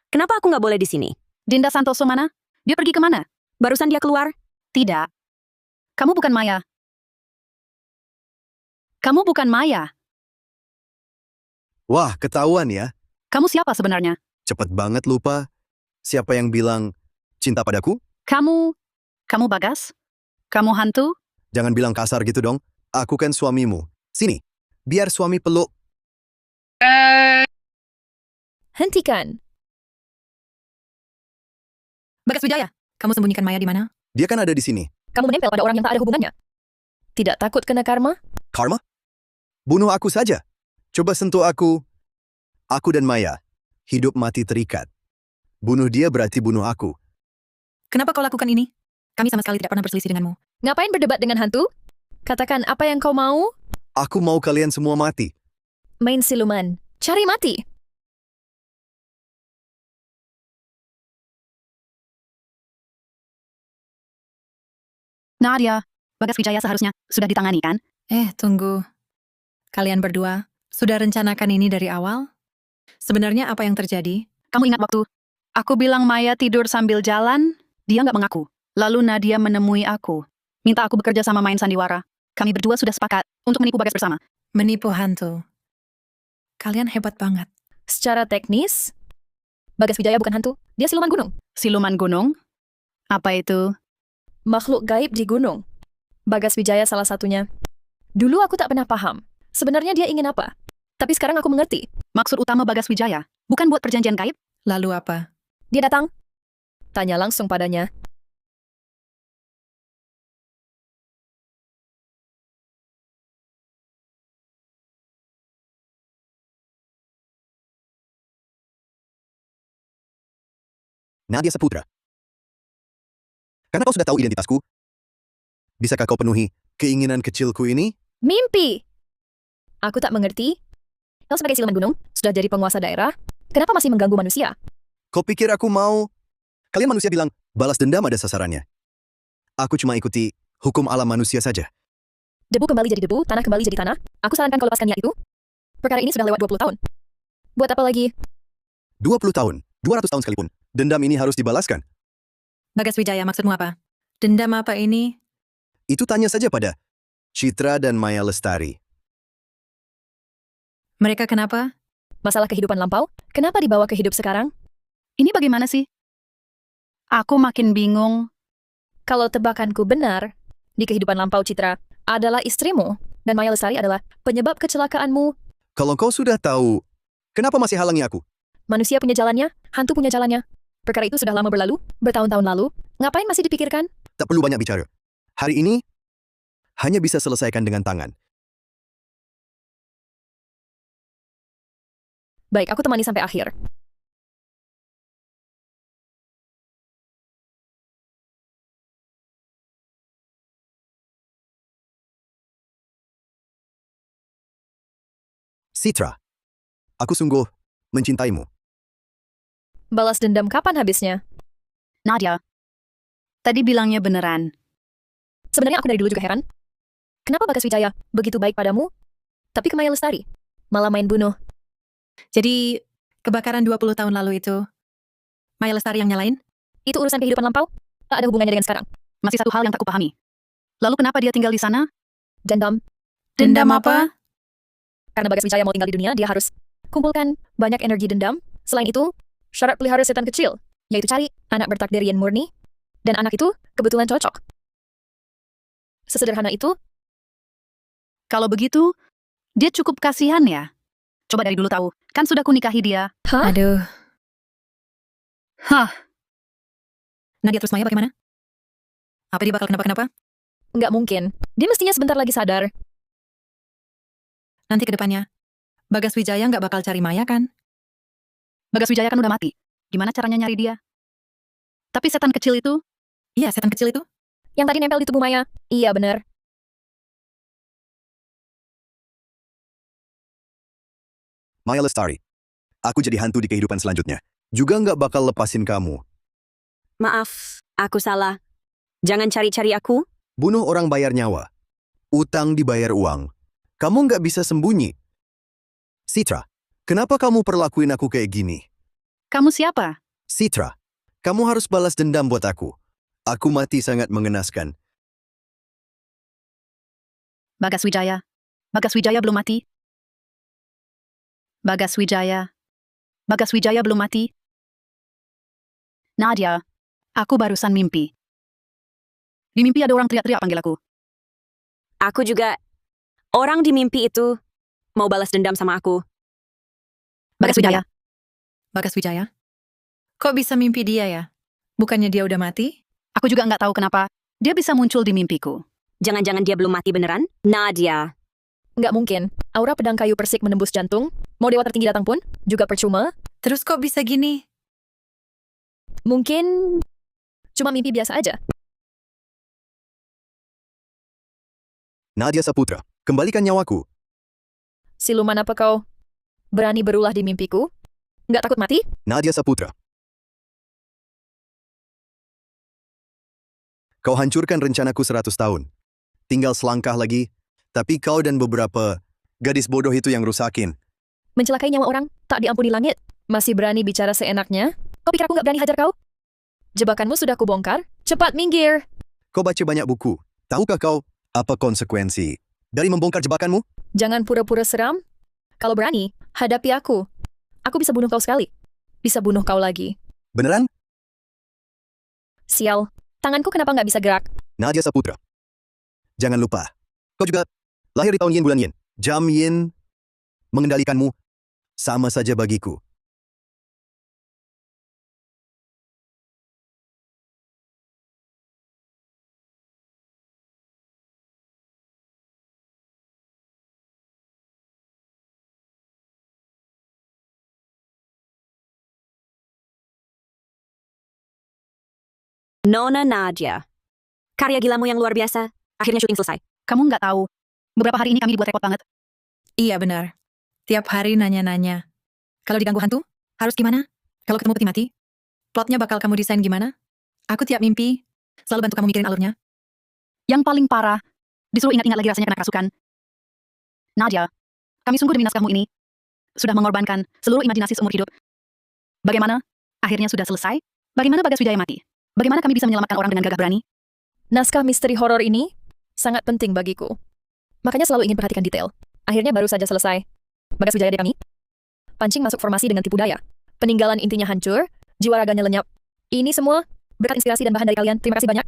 Kenapa aku nggak boleh di sini? Dinda Santoso mana? Dia pergi kemana? Barusan dia keluar. Tidak. Kamu bukan Maya. Kamu bukan Maya. Wah, ketahuan ya. Kamu siapa sebenarnya? Cepet banget lupa. Siapa yang bilang cinta padaku? Kamu Bagas? Kamu hantu? Jangan bilang kasar gitu dong. Aku kan suamimu. Sini, biar suami peluk. Hentikan. Bagas Wijaya, kamu sembunyikan Maya di mana? Dia kan ada di sini. Kamu menempel pada orang yang tak ada hubungannya. Tidak takut kena karma? Karma? Bunuh aku saja. Coba sentuh aku. Aku dan Maya, hidup mati terikat. Bunuh dia berarti bunuh aku. Kenapa kau lakukan ini? Kami sama sekali tidak pernah berselisih denganmu. Ngapain berdebat dengan hantu? Katakan apa yang kau mau? Aku mau kalian semua mati. Main siluman. Cari mati. Nadia, Bagas Wijaya seharusnya sudah ditangani kan? Tunggu. Kalian berdua, sudah rencanakan ini dari awal? Sebenarnya apa yang terjadi? Kamu ingat waktu aku bilang Maya tidur sambil jalan? Dia nggak mengaku. Lalu Nadia menemui aku. Minta aku bekerja sama main sandiwara. Kami berdua sudah sepakat untuk menipu Bagas bersama. Menipu hantu. Kalian hebat banget. Secara teknis, Bagas Wijaya bukan hantu. Dia siluman gunung. Siluman gunung? Apa itu? Makhluk gaib di gunung. Bagas Wijaya salah satunya. Dulu aku tak pernah paham. Sebenarnya dia ingin apa? Tapi sekarang aku mengerti. Maksud utama Bagas Wijaya bukan buat perjanjian gaib? Lalu apa? Dia datang. Tanya langsung padanya. Nadia Saputra. Karena kau sudah tahu identitasku, bisakah kau penuhi keinginan kecilku ini? Mimpi! Aku tak mengerti. Kau sebagai siluman gunung, sudah jadi penguasa daerah, kenapa masih mengganggu manusia? Kau pikir aku mau? Kalian manusia bilang, balas dendam ada sasarannya. Aku cuma ikuti hukum alam manusia saja. Debu kembali jadi debu, tanah kembali jadi tanah. Aku sarankan kau lepaskan niat itu. Perkara ini sudah lewat 20 tahun. Buat apa lagi? 20 tahun, 200 tahun sekalipun, dendam ini harus dibalaskan. Bagas Wijaya, maksudmu apa? Dendam apa ini? Itu tanya saja pada Citra dan Maya Lestari. Mereka kenapa? Masalah kehidupan lampau, kenapa dibawa ke hidup sekarang? Ini bagaimana sih? Aku makin bingung. Kalau tebakanku benar, di kehidupan lampau Citra adalah istrimu, dan Maya Lestari adalah penyebab kecelakaanmu. Kalau kau sudah tahu, kenapa masih halangi aku? Manusia punya jalannya, hantu punya jalannya. Perkara itu sudah lama berlalu, bertahun-tahun lalu. Ngapain masih dipikirkan? Tak perlu banyak bicara. Hari ini, hanya bisa selesaikan dengan tangan. Baik, aku temani sampai akhir. Citra, aku sungguh mencintaimu. Balas dendam kapan habisnya? Nadia, tadi bilangnya beneran. Sebenarnya aku dari dulu juga heran. Kenapa Bagas Wijaya begitu baik padamu, tapi ke Maya Lestari malah main bunuh? Jadi, kebakaran 20 tahun lalu itu, Maya Lestari yang nyalain? Itu urusan kehidupan lampau, tak ada hubungannya dengan sekarang. Masih satu hal yang tak kupahami. Lalu kenapa dia tinggal di sana? Dendam. Dendam apa? Karena Bagas Wijaya mau tinggal di dunia, dia harus kumpulkan banyak energi dendam. Selain itu, syarat pelihara setan kecil, yaitu cari anak bertakdir yang murni, dan anak itu kebetulan cocok. Sesederhana itu. Kalau begitu, dia cukup kasihan ya? Coba dari dulu tahu, kan sudah kunikahi dia. Hah? Aduh, Hah, Nadia terus Maya bagaimana? Apa dia bakal kenapa-kenapa? Nggak mungkin. Dia mestinya sebentar lagi sadar. Nanti ke depannya, Bagas Wijaya nggak bakal cari Maya kan? Bagas Wijaya kan udah mati. Gimana caranya nyari dia? Tapi setan kecil itu, Iya, setan kecil itu. Yang tadi nempel di tubuh Maya. Iya, benar. Maya Lestari, aku jadi hantu di kehidupan selanjutnya. Juga nggak bakal lepasin kamu. Maaf, aku salah. Jangan cari-cari aku. Bunuh orang bayar nyawa. Utang dibayar uang. Kamu nggak bisa sembunyi. Citra, kenapa kamu perlakuin aku kayak gini? kamu siapa? Citra, kamu harus balas dendam buat aku. Aku mati sangat mengenaskan. Bagas Wijaya. Bagas Wijaya belum mati. Bagas Wijaya. Bagas Wijaya belum mati. Nadia, aku barusan mimpi. Di mimpi ada orang teriak-teriak panggil aku. Aku juga. Orang di mimpi itu mau balas dendam sama aku. Bagas Wijaya. Bagas Wijaya? Kok bisa mimpi dia ya? Bukannya dia udah mati? Aku juga nggak tahu kenapa dia bisa muncul di mimpiku. Jangan-jangan dia belum mati beneran? Nadia. Nggak mungkin. Aura pedang kayu persik menembus jantung. Mau dewa tertinggi datang pun, juga percuma. Terus kok bisa gini? Mungkin cuma mimpi biasa aja. Nadia Saputra, kembalikan nyawaku. Siluman apa kau? Berani berulah di mimpiku? Nggak takut mati? Nadia Saputra. Kau hancurkan rencanaku 100 tahun. Tinggal selangkah lagi, tapi kau dan beberapa gadis bodoh itu yang rusakin. Mencelakai nyawa orang, tak diampuni langit. Masih berani bicara seenaknya? Kau pikir aku nggak berani hajar kau? Jebakanmu sudah kubongkar. Cepat minggir. Kau baca banyak buku. Tahukah kau apa konsekuensi dari membongkar jebakanmu? Jangan pura-pura seram. Kalau berani, hadapi aku. Aku bisa bunuh kau sekali. Bisa bunuh kau lagi. Beneran? Sial. Tanganku kenapa nggak bisa gerak? Nadia Saputra. Jangan lupa, kau juga lahir di tahun Yin bulan Yin. Jam Yin mengendalikanmu sama saja bagiku. Nona Nadia. Karya gilamu yang luar biasa. Akhirnya syuting selesai. Kamu nggak tahu. Beberapa hari ini kami dibuat repot banget. Iya benar. Tiap hari nanya-nanya. Kalau diganggu hantu, harus gimana? Kalau ketemu peti mati, plotnya bakal kamu desain gimana? Aku tiap mimpi, selalu bantu kamu mikirin alurnya. Yang paling parah, disuruh ingat-ingat lagi rasanya kena kerasukan. Nadia, kami sungguh demi naskahmu ini sudah mengorbankan seluruh imajinasi seumur hidup. Bagaimana? Akhirnya sudah selesai? Bagaimana Bagas Wijaya mati? Bagaimana kami bisa menyelamatkan orang dengan gagah berani? Naskah misteri horor ini sangat penting bagiku. Makanya selalu ingin perhatikan detail. Akhirnya baru saja selesai. Bagas Wijaya dari kami. Pancing masuk formasi dengan tipu daya. Peninggalan intinya hancur, jiwa raganya lenyap. Ini semua berkat inspirasi dan bahan dari kalian. Terima kasih banyak.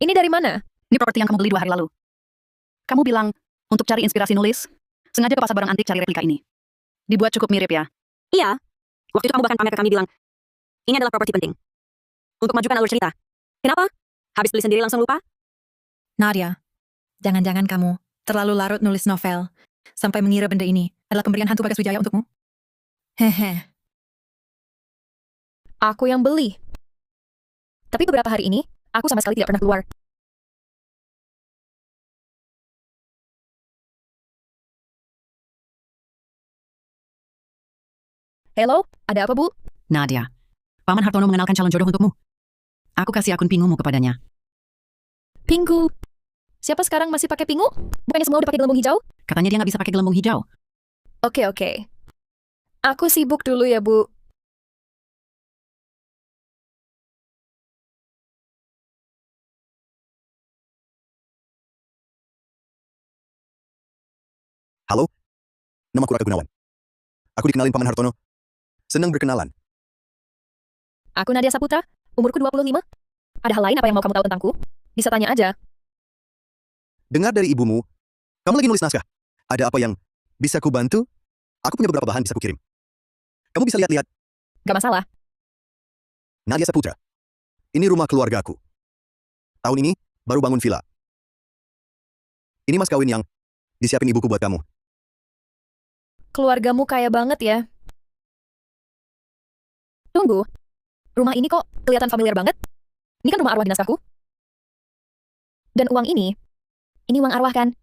Ini dari mana? Ini properti yang kamu beli 2 hari lalu. Kamu bilang untuk cari inspirasi nulis, sengaja ke pasar barang antik cari replika ini. Dibuat cukup mirip ya. Iya. Waktu itu kamu bahkan pamer ke kami bilang, ini adalah properti penting. Untuk majukan alur cerita. Kenapa? Habis beli sendiri langsung lupa? Nadia, jangan-jangan kamu terlalu larut nulis novel sampai mengira benda ini adalah pemberian hantu Bagas Wijaya untukmu? Hehe. Aku yang beli. Tapi beberapa hari ini, aku sama sekali tidak pernah keluar. Halo, ada apa, Bu? Nadia, Paman Hartono mengenalkan calon jodoh untukmu. Aku kasih akun pingumu kepadanya. Pingu. Siapa sekarang masih pakai pingu? Bukannya semua udah pakai gelembung hijau? Katanya dia nggak bisa pakai gelembung hijau. Oke. Aku sibuk dulu ya, Bu. Halo? Namaku Raka Gunawan. Aku dikenalin Paman Hartono. Senang berkenalan. Aku Nadia Saputra, umurku 25. Ada hal lain apa yang mau kamu tahu tentangku? Bisa tanya aja. Dengar dari ibumu, kamu lagi nulis naskah. Ada apa yang bisa ku bantu? Aku punya beberapa bahan bisa ku kirim. Kamu bisa lihat-lihat. Gak masalah. Nadia Saputra. Ini rumah keluarga aku. Tahun ini, baru bangun villa. Ini mas kawin yang disiapin ibuku buat kamu. Keluargamu kaya banget ya. Tunggu. Rumah ini kok kelihatan familiar banget? Ini kan rumah arwah di naskahku. Dan uang ini uang arwah kan?